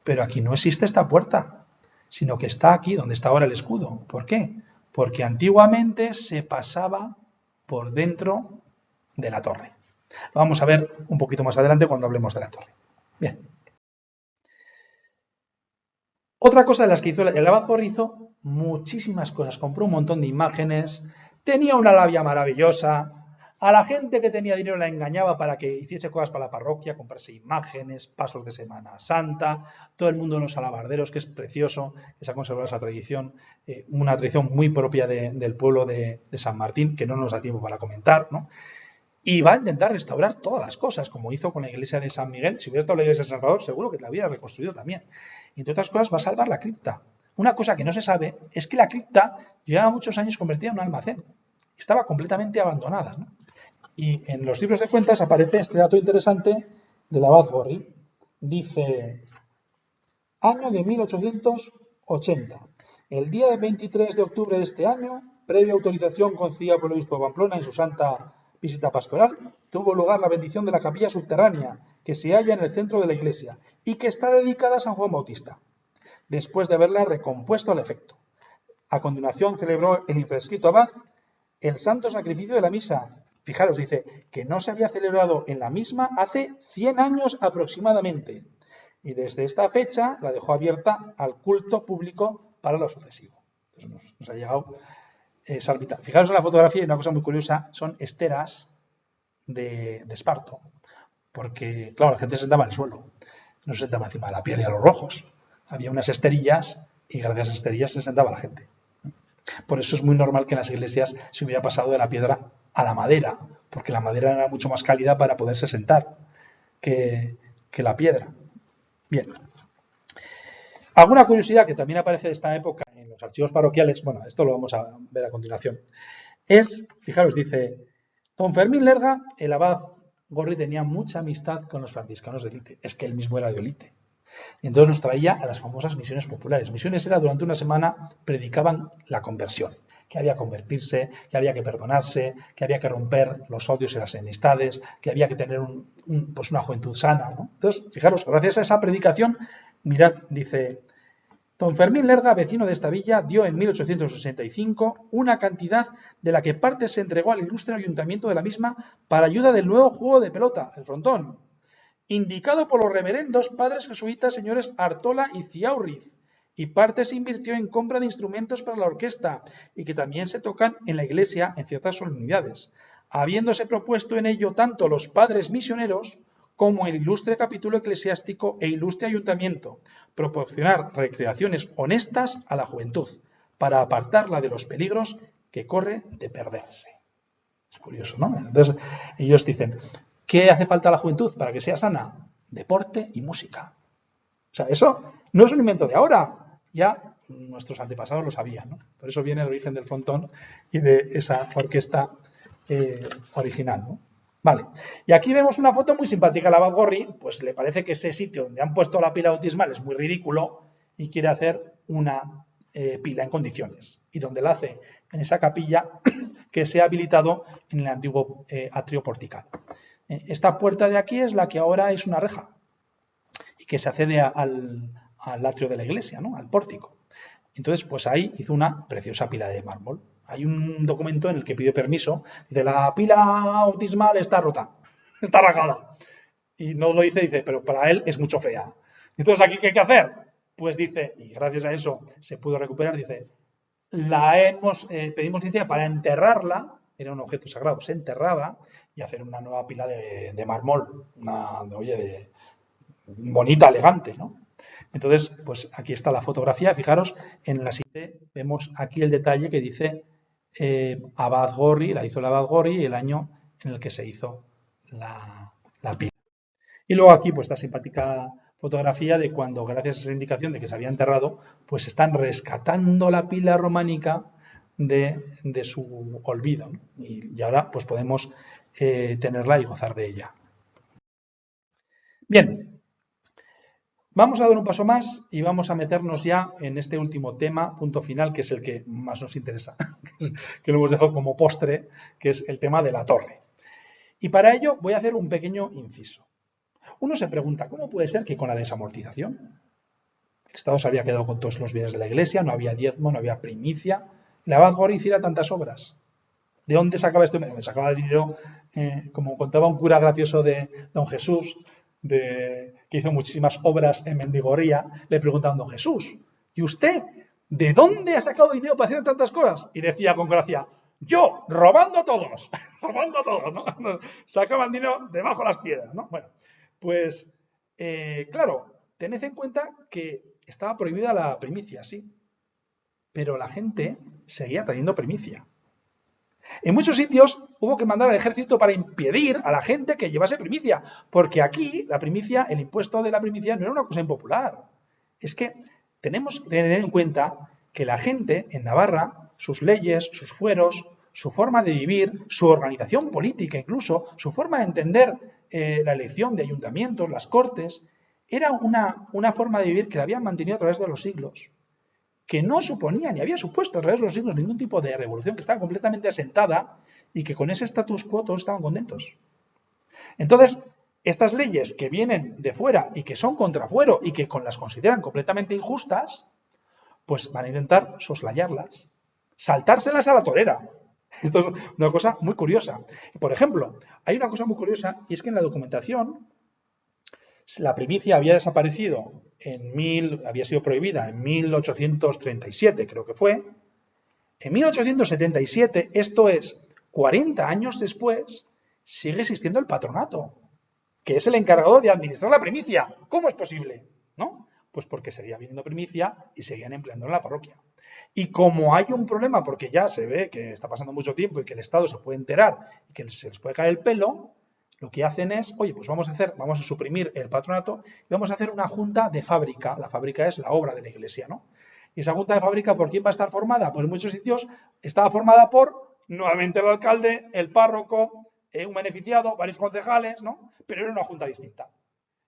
Pero aquí no existe esta puerta, sino que está aquí, donde está ahora el escudo. ¿Por qué? Porque antiguamente se pasaba por dentro de la torre. Lo vamos a ver un poquito más adelante cuando hablemos de la torre. Bien. Otra cosa de las que hizo el abad Gorri, hizo muchísimas cosas. Compró un montón de imágenes, tenía una labia maravillosa. A la gente que tenía dinero la engañaba para que hiciese cosas para la parroquia, comprarse imágenes, pasos de Semana Santa, todo el mundo de los alabarderos, que es precioso, que se ha conservado esa tradición, una tradición muy propia del pueblo de San Martín, que no nos da tiempo para comentar, ¿no? Y va a intentar restaurar todas las cosas, como hizo con la iglesia de San Miguel. Si hubiera estado la iglesia de San Salvador, seguro que la hubiera reconstruido también. Y entre otras cosas va a salvar la cripta. Una cosa que no se sabe es que la cripta llevaba muchos años convertida en un almacén. Estaba completamente abandonada, ¿no? Y en los libros de cuentas aparece este dato interesante del abad Gorri. Dice, año de 1880. El día 23 de octubre de este año, previa autorización concedida por el obispo de Pamplona en su santa visita pastoral, tuvo lugar la bendición de la capilla subterránea, que se halla en el centro de la iglesia y que está dedicada a San Juan Bautista, después de haberla recompuesto al efecto. A continuación celebró el infrescrito abad el santo sacrificio de la misa. Fijaros, dice que no se había celebrado en la misma hace 100 años aproximadamente. Y desde esta fecha la dejó abierta al culto público para lo sucesivo. Entonces nos ha llegado esa ermita. Fijaros en la fotografía, y una cosa muy curiosa, son esteras de esparto. Porque, claro, la gente se sentaba en el suelo, no se sentaba encima de la piedra y a los rojos. Había unas esterillas y gracias a las esterillas se sentaba la gente. Por eso es muy normal que en las iglesias se hubiera pasado de la piedra a la madera, porque la madera era mucho más cálida para poderse sentar que la piedra. Bien. Alguna curiosidad que también aparece de esta época en los archivos parroquiales, bueno, esto lo vamos a ver a continuación, es, fijaros, dice, don Fermín Lerga, el abad Gorri, tenía mucha amistad con los franciscanos de Olite. Es que él mismo era de Olite. Y entonces nos traía a las famosas misiones populares. Misiones era durante una semana predicaban la conversión, que había que convertirse, que había que perdonarse, que había que romper los odios y las enemistades, que había que tener pues una juventud sana, ¿no? Entonces, fijaros, gracias a esa predicación, mirad, dice, don Fermín Lerga, vecino de esta villa, dio en 1865 una cantidad de la que parte se entregó al ilustre ayuntamiento de la misma para ayuda del nuevo juego de pelota, el frontón, indicado por los reverendos padres jesuitas señores Artola y Ciaurriz, y parte se invirtió en compra de instrumentos para la orquesta y que también se tocan en la iglesia en ciertas solemnidades, habiéndose propuesto en ello tanto los padres misioneros como el ilustre capítulo eclesiástico e ilustre ayuntamiento, proporcionar recreaciones honestas a la juventud, para apartarla de los peligros que corre de perderse. Es curioso, ¿no? Entonces, ellos dicen, ¿qué hace falta a la juventud para que sea sana? Deporte y música. O sea, eso no es un invento de ahora. Ya nuestros antepasados lo sabían, ¿no? Por eso viene el origen del frontón y de esa orquesta original, ¿no? Vale. Y aquí vemos una foto muy simpática. El abad Gorri, pues le parece que ese sitio donde han puesto la pila bautismal es muy ridículo y quiere hacer una pila en condiciones. Y donde la hace en esa capilla que se ha habilitado en el antiguo atrio porticado. Esta puerta de aquí es la que ahora es una reja y que se accede al atrio de la iglesia, ¿no? Al pórtico. Entonces, pues ahí hizo una preciosa pila de mármol. Hay un documento en el que pide permiso, dice, la pila bautismal está rota, está rajada. Y no lo dice, pero para él es mucho fea. Entonces, ¿aquí qué hay que hacer? Pues dice, y gracias a eso se pudo recuperar, dice, pedimos licencia para enterrarla, era un objeto sagrado, se enterraba y hacer una nueva pila de mármol, bonita, elegante, ¿no? Entonces, pues aquí está la fotografía, fijaros, en la siguiente vemos aquí el detalle que dice Abad Gorri, la hizo el Abad Gorri y el año en el que se hizo la pila. Y luego aquí, pues esta simpática fotografía de cuando, gracias a esa indicación de que se había enterrado, pues están rescatando la pila románica de su olvido, ¿no? Y ahora pues podemos tenerla y gozar de ella. Bien, vamos a dar un paso más y vamos a meternos ya en este último tema, punto final, que es el que más nos interesa, que lo hemos dejado como postre, que es el tema de la torre. Y para ello voy a hacer un pequeño inciso. Uno se pregunta, ¿cómo puede ser que con la desamortización el Estado se había quedado con todos los bienes de la Iglesia, no había diezmo, no había primicia, el abad Gorri hiciera tantas obras? ¿De dónde sacaba esto? Me sacaba el dinero, como contaba un cura gracioso de don Jesús, que hizo muchísimas obras en Mendigoría, le preguntaban, don Jesús, ¿y usted de dónde ha sacado dinero para hacer tantas cosas? Y decía con gracia, yo, robando a todos, robando a todos, ¿no? Sacaban dinero debajo de las piedras, ¿no? Bueno, pues, claro, tened en cuenta que estaba prohibida la primicia, sí, pero la gente seguía trayendo primicia. En muchos sitios hubo que mandar al ejército para impedir a la gente que llevase primicia, porque aquí la primicia, el impuesto de la primicia no era una cosa impopular. Es que tenemos que tener en cuenta que la gente en Navarra, sus leyes, sus fueros, su forma de vivir, su organización política incluso, su forma de entender la elección de ayuntamientos, las cortes, era una forma de vivir que la habían mantenido a través de los siglos, que no suponía ni había supuesto a través de los siglos ningún tipo de revolución, que estaba completamente asentada y que con ese status quo todos estaban contentos. Entonces, estas leyes que vienen de fuera y que son contrafuero y que las consideran completamente injustas, pues van a intentar soslayarlas, saltárselas a la torera. Esto es una cosa muy curiosa. Por ejemplo, hay una cosa muy curiosa y es que en la documentación la primicia había desaparecido había sido prohibida en 1837, creo que fue. En 1877, esto es 40 años después, sigue existiendo el patronato, que es el encargado de administrar la primicia. ¿Cómo es posible? ¿No? Pues porque seguía habiendo primicia y seguían empleando en la parroquia. Y como hay un problema, porque ya se ve que está pasando mucho tiempo y que el Estado se puede enterar y que se les puede caer el pelo, lo que hacen es, oye, pues vamos a suprimir el patronato y vamos a hacer una junta de fábrica. La fábrica es la obra de la iglesia, ¿no? Y esa junta de fábrica, ¿por quién va a estar formada? Pues en muchos sitios estaba formada por, nuevamente el alcalde, el párroco, un beneficiado, varios concejales, ¿no? Pero era una junta distinta.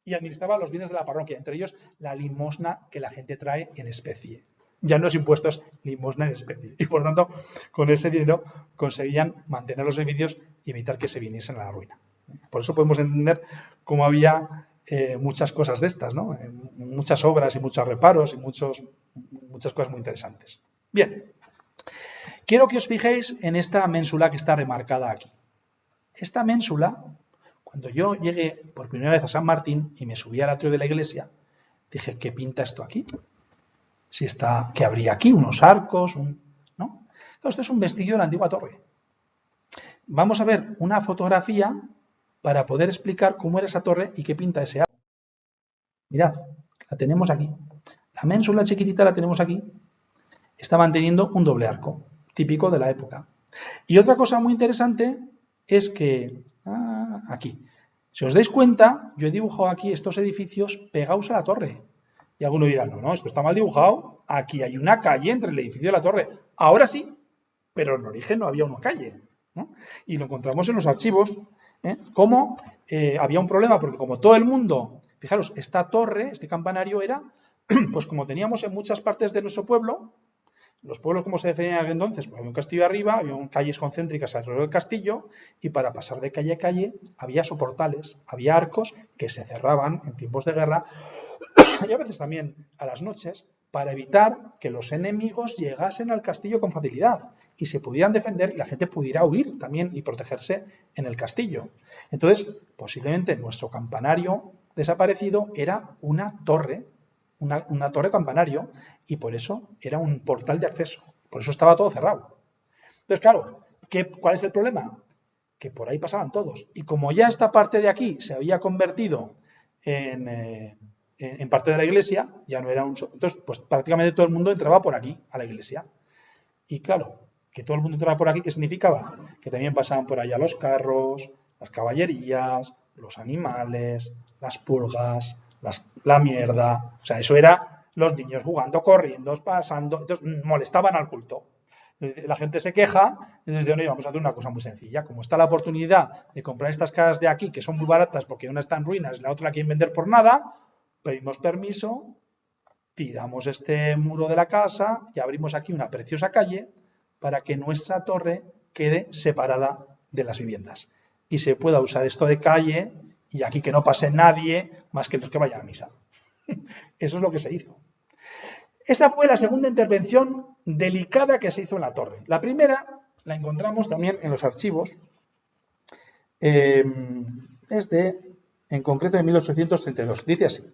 Y administraba los bienes de la parroquia, entre ellos la limosna que la gente trae en especie. Ya no es impuestos, limosna en especie. Y por tanto, con ese dinero conseguían mantener los edificios y evitar que se viniesen a la ruina. Por eso podemos entender cómo había muchas cosas de estas, ¿no? Muchas obras y muchos reparos y muchas cosas muy interesantes. Bien, quiero que os fijéis en esta ménsula que está remarcada aquí. Esta ménsula, cuando yo llegué por primera vez a San Martín y me subí al atrio de la iglesia, dije, ¿qué pinta esto aquí? Si está, ¿qué habría aquí? Unos arcos, ¿no? Claro, esto es un vestigio de la antigua torre. Vamos a ver una fotografía para poder explicar cómo era esa torre y qué pinta ese arco. Mirad, la tenemos aquí. La ménsula chiquitita la tenemos aquí. Está manteniendo un doble arco, típico de la época. Y otra cosa muy interesante es que, aquí, si os dais cuenta, yo he dibujado aquí estos edificios pegados a la torre. Y alguno dirá, no, esto está mal dibujado. Aquí hay una calle entre el edificio y la torre. Ahora sí, pero en origen no había una calle, ¿no? Y lo encontramos en los archivos, cómo había un problema, porque como todo el mundo, fijaros, esta torre, este campanario era, pues como teníamos en muchas partes de nuestro pueblo, los pueblos como se definían entonces, pues había un castillo arriba, había calles concéntricas alrededor del castillo y para pasar de calle a calle había soportales, había arcos que se cerraban en tiempos de guerra y a veces también a las noches para evitar que los enemigos llegasen al castillo con facilidad y se pudieran defender y la gente pudiera huir también y protegerse en el castillo. Entonces, posiblemente nuestro campanario desaparecido era una torre campanario y por eso era un portal de acceso. Por eso estaba todo cerrado. Entonces, claro, ¿cuál es el problema? Que por ahí pasaban todos. Y como ya esta parte de aquí se había convertido en parte de la iglesia, ya no era un... Entonces, pues prácticamente todo el mundo entraba por aquí, a la iglesia. Y claro, que todo el mundo entraba por aquí, ¿qué significaba? Que también pasaban por allá los carros, las caballerías, los animales, las pulgas, la mierda. O sea, eso era los niños jugando, corriendo, pasando. Entonces, molestaban al culto. La gente se queja y desde donde vamos a hacer una cosa muy sencilla. Como está la oportunidad de comprar estas casas de aquí, que son muy baratas porque una está en ruinas y la otra la quieren vender por nada, pedimos permiso, tiramos este muro de la casa y abrimos aquí una preciosa calle para que nuestra torre quede separada de las viviendas y se pueda usar esto de calle y aquí que no pase nadie más que los que vayan a misa. Eso es lo que se hizo. Esa fue la segunda intervención delicada que se hizo en la torre. La primera la encontramos también en los archivos. Es en concreto, de 1832. Dice así.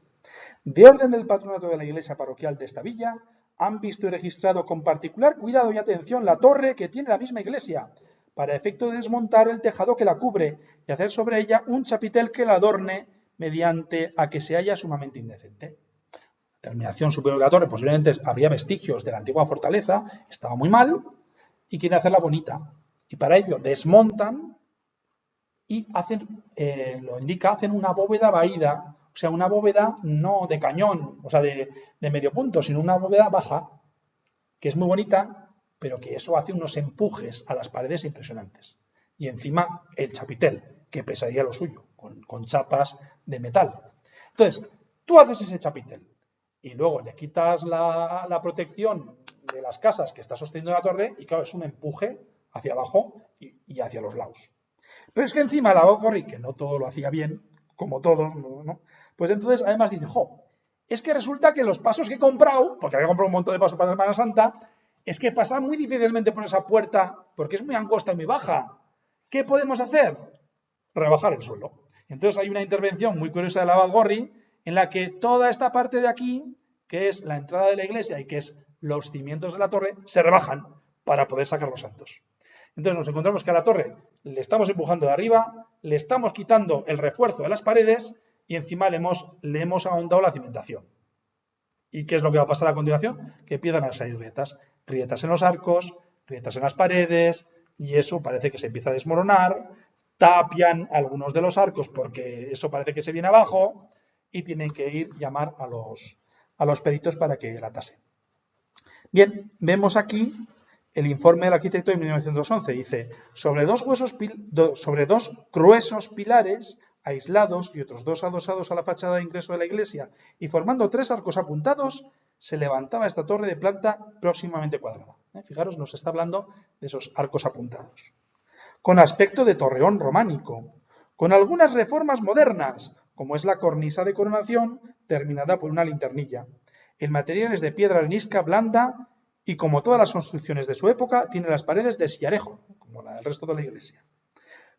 De orden del patronato de la iglesia parroquial de esta villa, han visto y registrado con particular cuidado y atención la torre que tiene la misma iglesia, para efecto de desmontar el tejado que la cubre y hacer sobre ella un chapitel que la adorne, mediante a que se halla sumamente indecente. Terminación superior de la torre, posiblemente habría vestigios de la antigua fortaleza, estaba muy mal, y quieren hacerla bonita. Y para ello desmontan y hacen, lo indica, hacen una bóveda vaída, o sea, una bóveda no de cañón, o sea, de medio punto, sino una bóveda baja, que es muy bonita, pero que eso hace unos empujes a las paredes impresionantes. Y encima el chapitel, que pesaría lo suyo, con chapas de metal. Entonces, tú haces ese chapitel y luego le quitas la protección de las casas que está sosteniendo la torre y claro, es un empuje hacia abajo y hacia los lados. Pero es que encima la Boccorri, que no todo lo hacía bien, como todos, ¿no? Pues entonces además dice, es que resulta que los pasos que he comprado, porque había comprado un montón de pasos para la Semana Santa, es que pasa muy difícilmente por esa puerta porque es muy angosta y muy baja. ¿Qué podemos hacer? Rebajar el suelo. Entonces hay una intervención muy curiosa del abad Gorri en la que toda esta parte de aquí, que es la entrada de la iglesia y que es los cimientos de la torre, se rebajan para poder sacar los santos. Entonces nos encontramos que a la torre le estamos empujando de arriba, le estamos quitando el refuerzo de las paredes y encima le hemos ahondado la cimentación. ¿Y qué es lo que va a pasar a continuación? Que empiezan a salir grietas. Grietas en los arcos, grietas en las paredes, y eso parece que se empieza a desmoronar. Tapian algunos de los arcos porque eso parece que se viene abajo y tienen que ir llamar a los peritos para que la tasen. Bien, vemos aquí el informe del arquitecto de 1911. Dice, sobre dos gruesos pilares aislados y otros dos adosados a la fachada de ingreso de la iglesia y formando tres arcos apuntados, se levantaba esta torre de planta próximamente cuadrada. Fijaros, nos está hablando de esos arcos apuntados. Con aspecto de torreón románico, con algunas reformas modernas, como es la cornisa de coronación, terminada por una linternilla. El material es de piedra arenisca blanda y, como todas las construcciones de su época, tiene las paredes de sillarejo, como la del resto de la iglesia,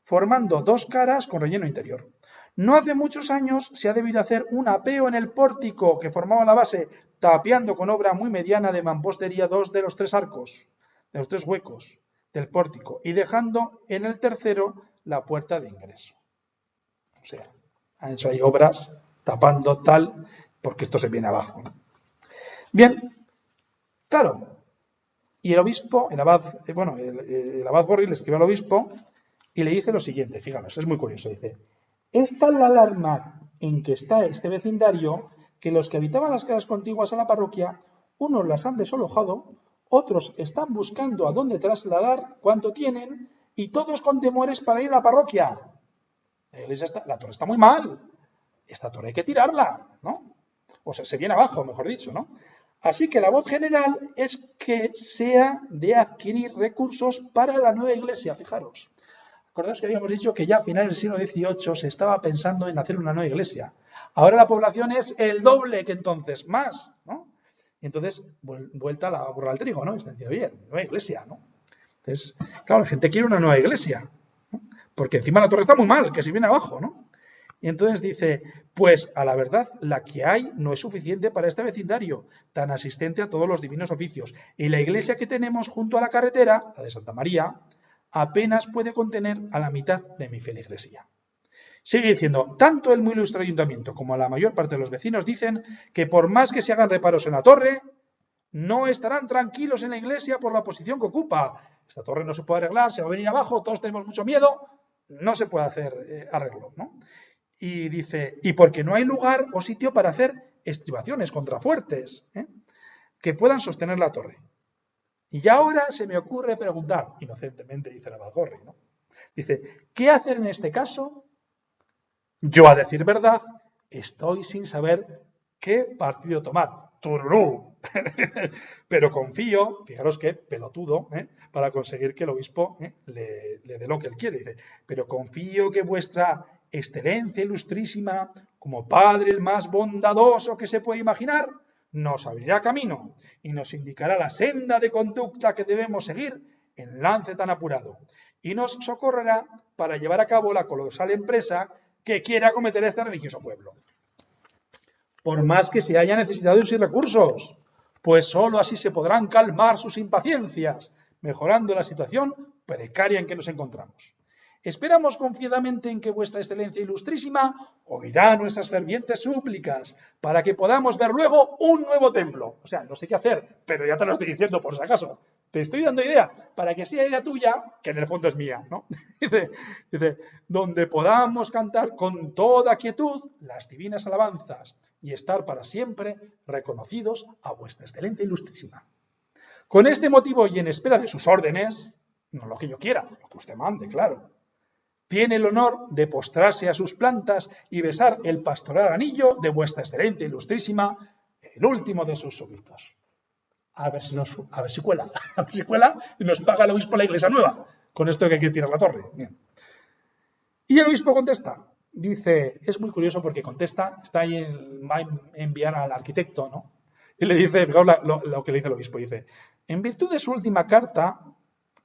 formando dos caras con relleno interior. No hace muchos años se ha debido hacer un apeo en el pórtico que formaba la base, tapiando con obra muy mediana de mampostería dos de los tres arcos, de los tres huecos del pórtico, y dejando en el tercero la puerta de ingreso. O sea, han hecho ahí obras tapando tal, porque esto se viene abajo. Bien, claro. Y el obispo, el abad Gorri le escribe al obispo y le dice lo siguiente, fijaros, es muy curioso, dice, es tal la alarma en que está este vecindario que los que habitaban las casas contiguas a la parroquia, unos las han desalojado, otros están buscando a dónde trasladar cuanto tienen y todos con temores para ir a la parroquia. La torre está muy mal, esta torre hay que tirarla, ¿no? O sea, se viene abajo, mejor dicho, ¿no? Así que la voz general es que sea de adquirir recursos para la nueva iglesia, fijaros. Acordaos que habíamos dicho que ya a finales del siglo XVIII se estaba pensando en hacer una nueva iglesia. Ahora la población es el doble que entonces, más, ¿no? Y entonces, vuelta la burra al trigo, ¿no? Está diciendo, bien, nueva iglesia, ¿no? Entonces, claro, la gente quiere una nueva iglesia, ¿no? Porque encima la torre está muy mal, que se viene abajo, ¿no? Y entonces dice, pues a la verdad, la que hay no es suficiente para este vecindario, tan asistente a todos los divinos oficios. Y la iglesia que tenemos junto a la carretera, la de Santa María, apenas puede contener a la mitad de mi feligresía. Sigue diciendo, tanto el muy ilustre ayuntamiento como la mayor parte de los vecinos dicen que por más que se hagan reparos en la torre, no estarán tranquilos en la iglesia por la posición que ocupa. Esta torre no se puede arreglar, se va a venir abajo, todos tenemos mucho miedo, no se puede hacer arreglo, ¿no? Y dice, y porque no hay lugar o sitio para hacer estribaciones, contrafuertes, que puedan sostener la torre. Y ya ahora se me ocurre preguntar, inocentemente dice el abad Gorri, ¿no? Dice, ¿qué hacer en este caso? Yo, a decir verdad, estoy sin saber qué partido tomar. ¡Tururú! Pero confío, fijaros qué pelotudo, para conseguir que el obispo le dé lo que él quiere. Dice, pero confío que vuestra excelencia ilustrísima, como padre el más bondadoso que se puede imaginar, nos abrirá camino y nos indicará la senda de conducta que debemos seguir en lance tan apurado y nos socorrerá para llevar a cabo la colosal empresa que quiera acometer este religioso pueblo. Por más que se haya necesitado de sus recursos, pues sólo así se podrán calmar sus impaciencias, mejorando la situación precaria en que nos encontramos. Esperamos confiadamente en que vuestra excelencia ilustrísima oirá nuestras fervientes súplicas para que podamos ver luego un nuevo templo. O sea, no sé qué hacer, pero ya te lo estoy diciendo por si acaso. Te estoy dando idea para que sea idea tuya, que en el fondo es mía, ¿no? Dice, donde podamos cantar con toda quietud las divinas alabanzas y estar para siempre reconocidos a vuestra excelencia ilustrísima. Con este motivo y en espera de sus órdenes, no lo que yo quiera, lo que usted mande, claro, tiene el honor de postrarse a sus plantas y besar el pastoral anillo de vuestra excelencia ilustrísima, el último de sus súbditos. A ver si cuela, y nos paga el obispo la iglesia nueva, con esto que hay que tirar la torre. Bien. Y el obispo contesta, dice, es muy curioso porque contesta, está ahí, va a enviar al arquitecto, ¿no? Y le dice, fijaos lo que le dice el obispo, dice, en virtud de su última carta,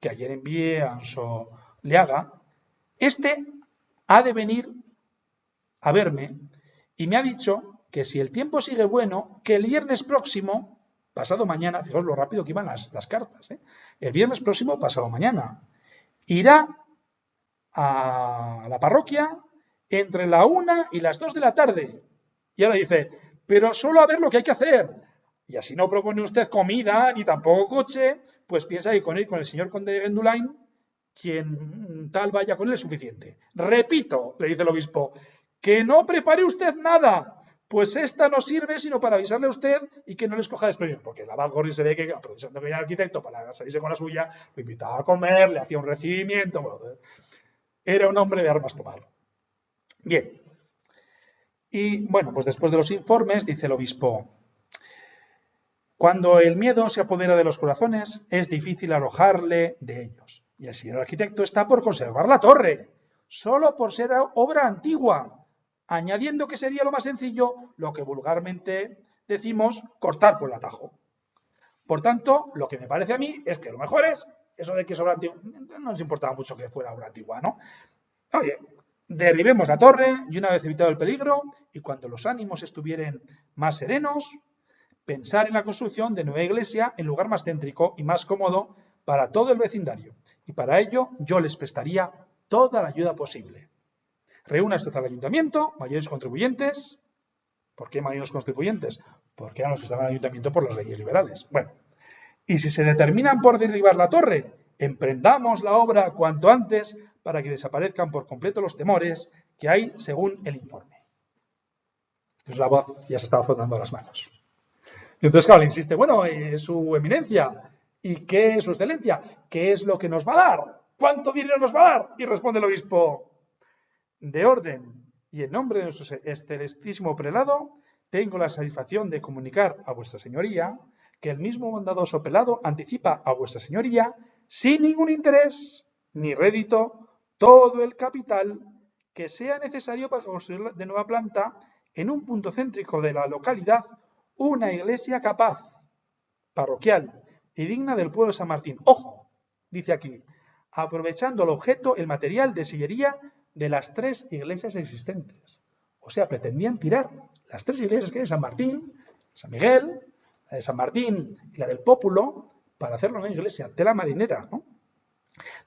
que ayer envié a Anso Leaga, este ha de venir a verme y me ha dicho que si el tiempo sigue bueno, que el viernes próximo, pasado mañana, fijaos lo rápido que iban las cartas, el viernes próximo, pasado mañana, irá a la parroquia entre la 1 y las 2 de la tarde. Y ahora dice, pero solo a ver lo que hay que hacer. Y así no propone usted comida ni tampoco coche, pues piensa que con el señor conde de Gendulain, quien tal vaya con él es suficiente. Repito, le dice el obispo, que no prepare usted nada, pues esta no sirve sino para avisarle a usted y que no le escoja desprevenido. Porque el abad Gorri se ve que, aprovechando que venía el arquitecto para salirse con la suya, lo invitaba a comer, le hacía un recibimiento. Bueno, era un hombre de armas tomar. Bien. Y bueno, pues después de los informes, dice el obispo, cuando el miedo se apodera de los corazones, es difícil alojarle de ellos. Y el señor arquitecto está por conservar la torre, solo por ser obra antigua, añadiendo que sería lo más sencillo, lo que vulgarmente decimos, cortar por el atajo. Por tanto, lo que me parece a mí es que lo mejor es eso de que es obra antigua. No nos importaba mucho que fuera obra antigua, ¿no? Oye, derribemos la torre y una vez evitado el peligro, y cuando los ánimos estuvieran más serenos, pensar en la construcción de nueva iglesia en lugar más céntrico y más cómodo para todo el vecindario. Y para ello yo les prestaría toda la ayuda posible. Reúna usted al ayuntamiento, mayores contribuyentes. ¿Por qué mayores contribuyentes? Porque eran los que estaban en el ayuntamiento por las leyes liberales. Bueno, y si se determinan por derribar la torre, emprendamos la obra cuanto antes para que desaparezcan por completo los temores que hay según el informe. Entonces la voz ya se estaba frotando las manos. Y entonces, claro, le insiste, bueno, su eminencia, ¿y qué es su excelencia? ¿Qué es lo que nos va a dar? ¿Cuánto dinero nos va a dar? Y responde el obispo, de orden y en nombre de nuestro excelentísimo prelado, tengo la satisfacción de comunicar a vuestra señoría que el mismo bondadoso prelado anticipa a vuestra señoría, sin ningún interés ni rédito, todo el capital que sea necesario para construir de nueva planta en un punto céntrico de la localidad una iglesia capaz, parroquial y digna del pueblo de San Martín. Ojo, dice aquí, aprovechando el objeto, el material de sillería de las 3 iglesias existentes. O sea, pretendían tirar las 3 iglesias que hay en San Martín, San Miguel, la de San Martín y la del Pópulo, para hacerlo en una iglesia, tela marinera, ¿no?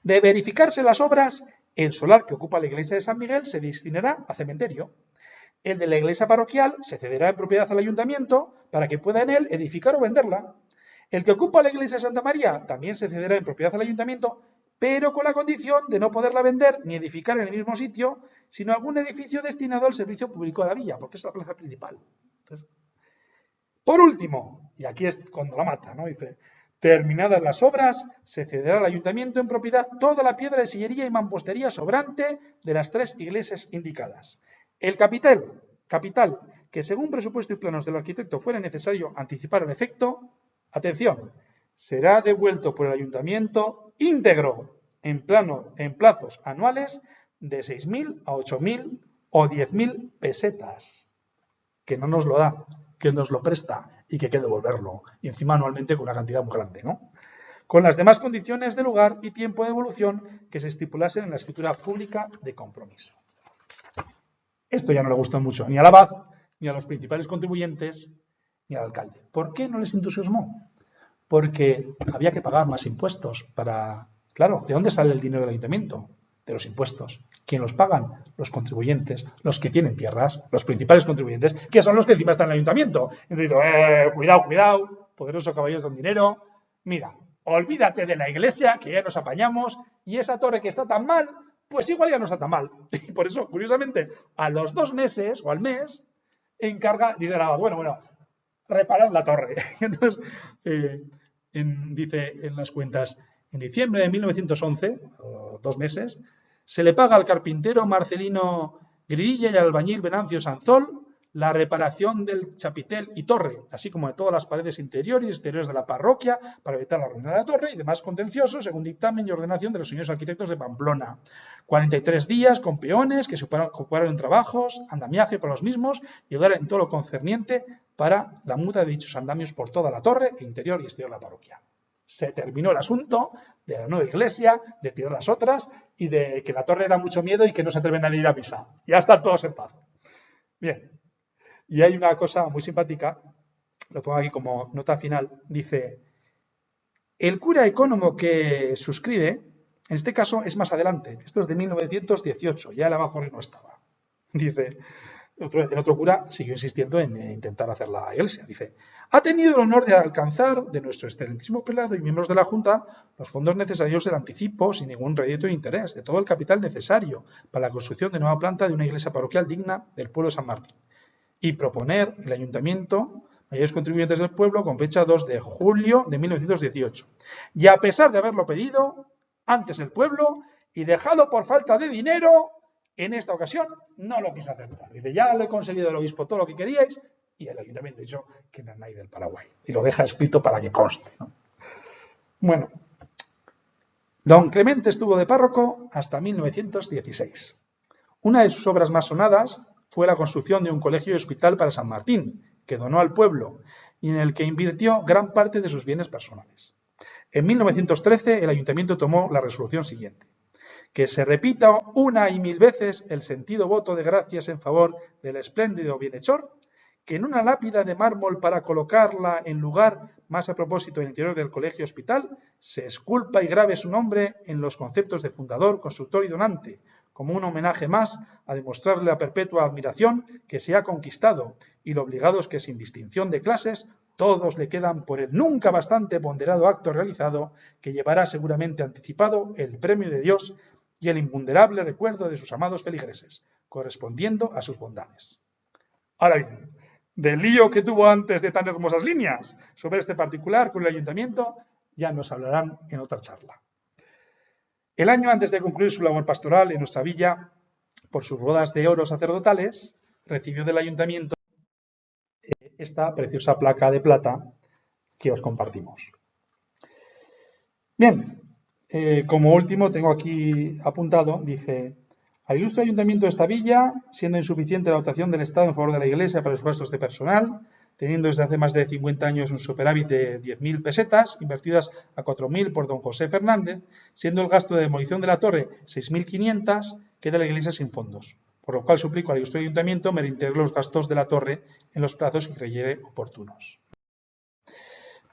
De verificarse las obras, el solar que ocupa la iglesia de San Miguel se destinará a cementerio. El de la iglesia parroquial se cederá en propiedad al ayuntamiento para que pueda en él edificar o venderla. El que ocupa la iglesia de Santa María también se cederá en propiedad al ayuntamiento, pero con la condición de no poderla vender ni edificar en el mismo sitio, sino algún edificio destinado al servicio público de la villa, porque es la plaza principal. Entonces, por último, y aquí es cuando la mata, ¿no? Dice, terminadas las obras, se cederá al ayuntamiento en propiedad toda la piedra de sillería y mampostería sobrante de las 3 iglesias indicadas. El capital que según presupuesto y planos del arquitecto fuera necesario anticipar el efecto, atención, será devuelto por el ayuntamiento íntegro en plazos anuales de 6.000 a 8.000 o 10.000 pesetas, que no nos lo da, que nos lo presta y que hay que devolverlo, y encima anualmente con una cantidad muy grande, ¿no? Con las demás condiciones de lugar y tiempo de devolución que se estipulasen en la escritura pública de compromiso. Esto ya no le gustó mucho ni al abad, ni a los principales contribuyentes, ni al alcalde. ¿Por qué no les entusiasmó? Porque había que pagar más impuestos para... Claro, ¿de dónde sale el dinero del ayuntamiento? De los impuestos. ¿Quién los pagan? Los contribuyentes, los que tienen tierras, los principales contribuyentes, que son los que encima están en el ayuntamiento. Entonces, cuidado, poderoso caballeros don dinero. Mira, olvídate de la iglesia, que ya nos apañamos, y esa torre que está tan mal, pues igual ya no está tan mal. Y por eso, curiosamente, a los 2 meses o al mes, encarga, dice el abad, bueno, reparar la torre. Entonces, dice en las cuentas, en diciembre de 1911, 2 meses, se le paga al carpintero Marcelino Grilla y al albañil Venancio Sanzol la reparación del chapitel y torre, así como de todas las paredes interiores y exteriores de la parroquia para evitar la ruina de la torre y demás contenciosos según dictamen y ordenación de los señores arquitectos de Pamplona. 43 días con peones que se ocuparon en trabajos, andamiaje por los mismos y ayudar en todo lo concerniente para la muda de dichos andamios por toda la torre, interior y exterior de la parroquia. Se terminó el asunto de la nueva iglesia, de tirar las otras y de que la torre da mucho miedo y que no se atreven a ir a misa. Ya están todos en paz. Bien. Y hay una cosa muy simpática, lo pongo aquí como nota final, dice, el cura ecónomo que suscribe, en este caso es más adelante, esto es de 1918, ya el abajo no estaba. Dice, el otro cura siguió insistiendo en intentar hacer la iglesia. Dice, ha tenido el honor de alcanzar de nuestro excelentísimo prelado y miembros de la Junta los fondos necesarios del anticipo sin ningún rédito de interés, de todo el capital necesario para la construcción de nueva planta de una iglesia parroquial digna del pueblo de San Martín. Y proponer el ayuntamiento mayores contribuyentes del pueblo con fecha 2 de julio de 1918. Y a pesar de haberlo pedido antes el pueblo y dejado por falta de dinero, en esta ocasión no lo quiso aceptar. Dice, ya lo he conseguido del obispo todo lo que queríais y el ayuntamiento ha dicho que no es nadie del Paraguay. Y lo deja escrito para que conste, ¿no? Bueno, don Clemente estuvo de párroco hasta 1916. Una de sus obras más sonadas fue la construcción de un colegio y hospital para San Martín, que donó al pueblo y en el que invirtió gran parte de sus bienes personales. En 1913 el ayuntamiento tomó la resolución siguiente: que se repita una y mil veces el sentido voto de gracias en favor del espléndido bienhechor, que en una lápida de mármol para colocarla en lugar más a propósito en el interior del colegio hospital, se esculpa y grabe su nombre en los conceptos de fundador, constructor y donante, como un homenaje más a demostrarle la perpetua admiración que se ha conquistado y lo obligados que sin distinción de clases todos le quedan por el nunca bastante ponderado acto realizado que llevará seguramente anticipado el premio de Dios y el imponderable recuerdo de sus amados feligreses, correspondiendo a sus bondades. Ahora bien, del lío que tuvo antes de tan hermosas líneas sobre este particular con el ayuntamiento ya nos hablarán en otra charla. El año antes de concluir su labor pastoral en nuestra villa, por sus bodas de oro sacerdotales, recibió del ayuntamiento esta preciosa placa de plata que os compartimos. Bien, como último tengo aquí apuntado, dice, al ilustre ayuntamiento de esta villa, siendo insuficiente la dotación del Estado en favor de la Iglesia para los gastos de personal, teniendo desde hace más de 50 años un superávit de 10.000 pesetas, invertidas a 4.000 por don José Fernández, siendo el gasto de demolición de la torre 6.500, queda la Iglesia sin fondos, por lo cual suplico al ilustre ayuntamiento me reintegre los gastos de la torre en los plazos que creyere oportunos.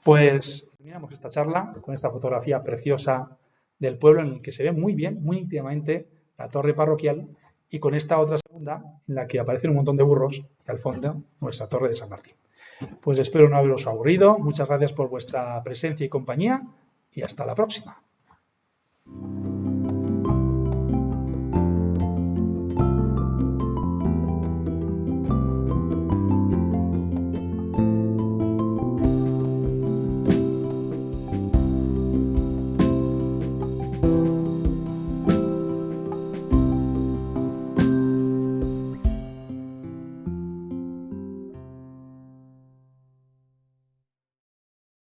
Pues terminamos esta charla con esta fotografía preciosa del pueblo en el que se ve muy bien, muy íntimamente la torre parroquial y con esta otra segunda en la que aparecen un montón de burros y al fondo nuestra torre de San Martín. Pues espero no haberos aburrido. Muchas gracias por vuestra presencia y compañía y hasta la próxima.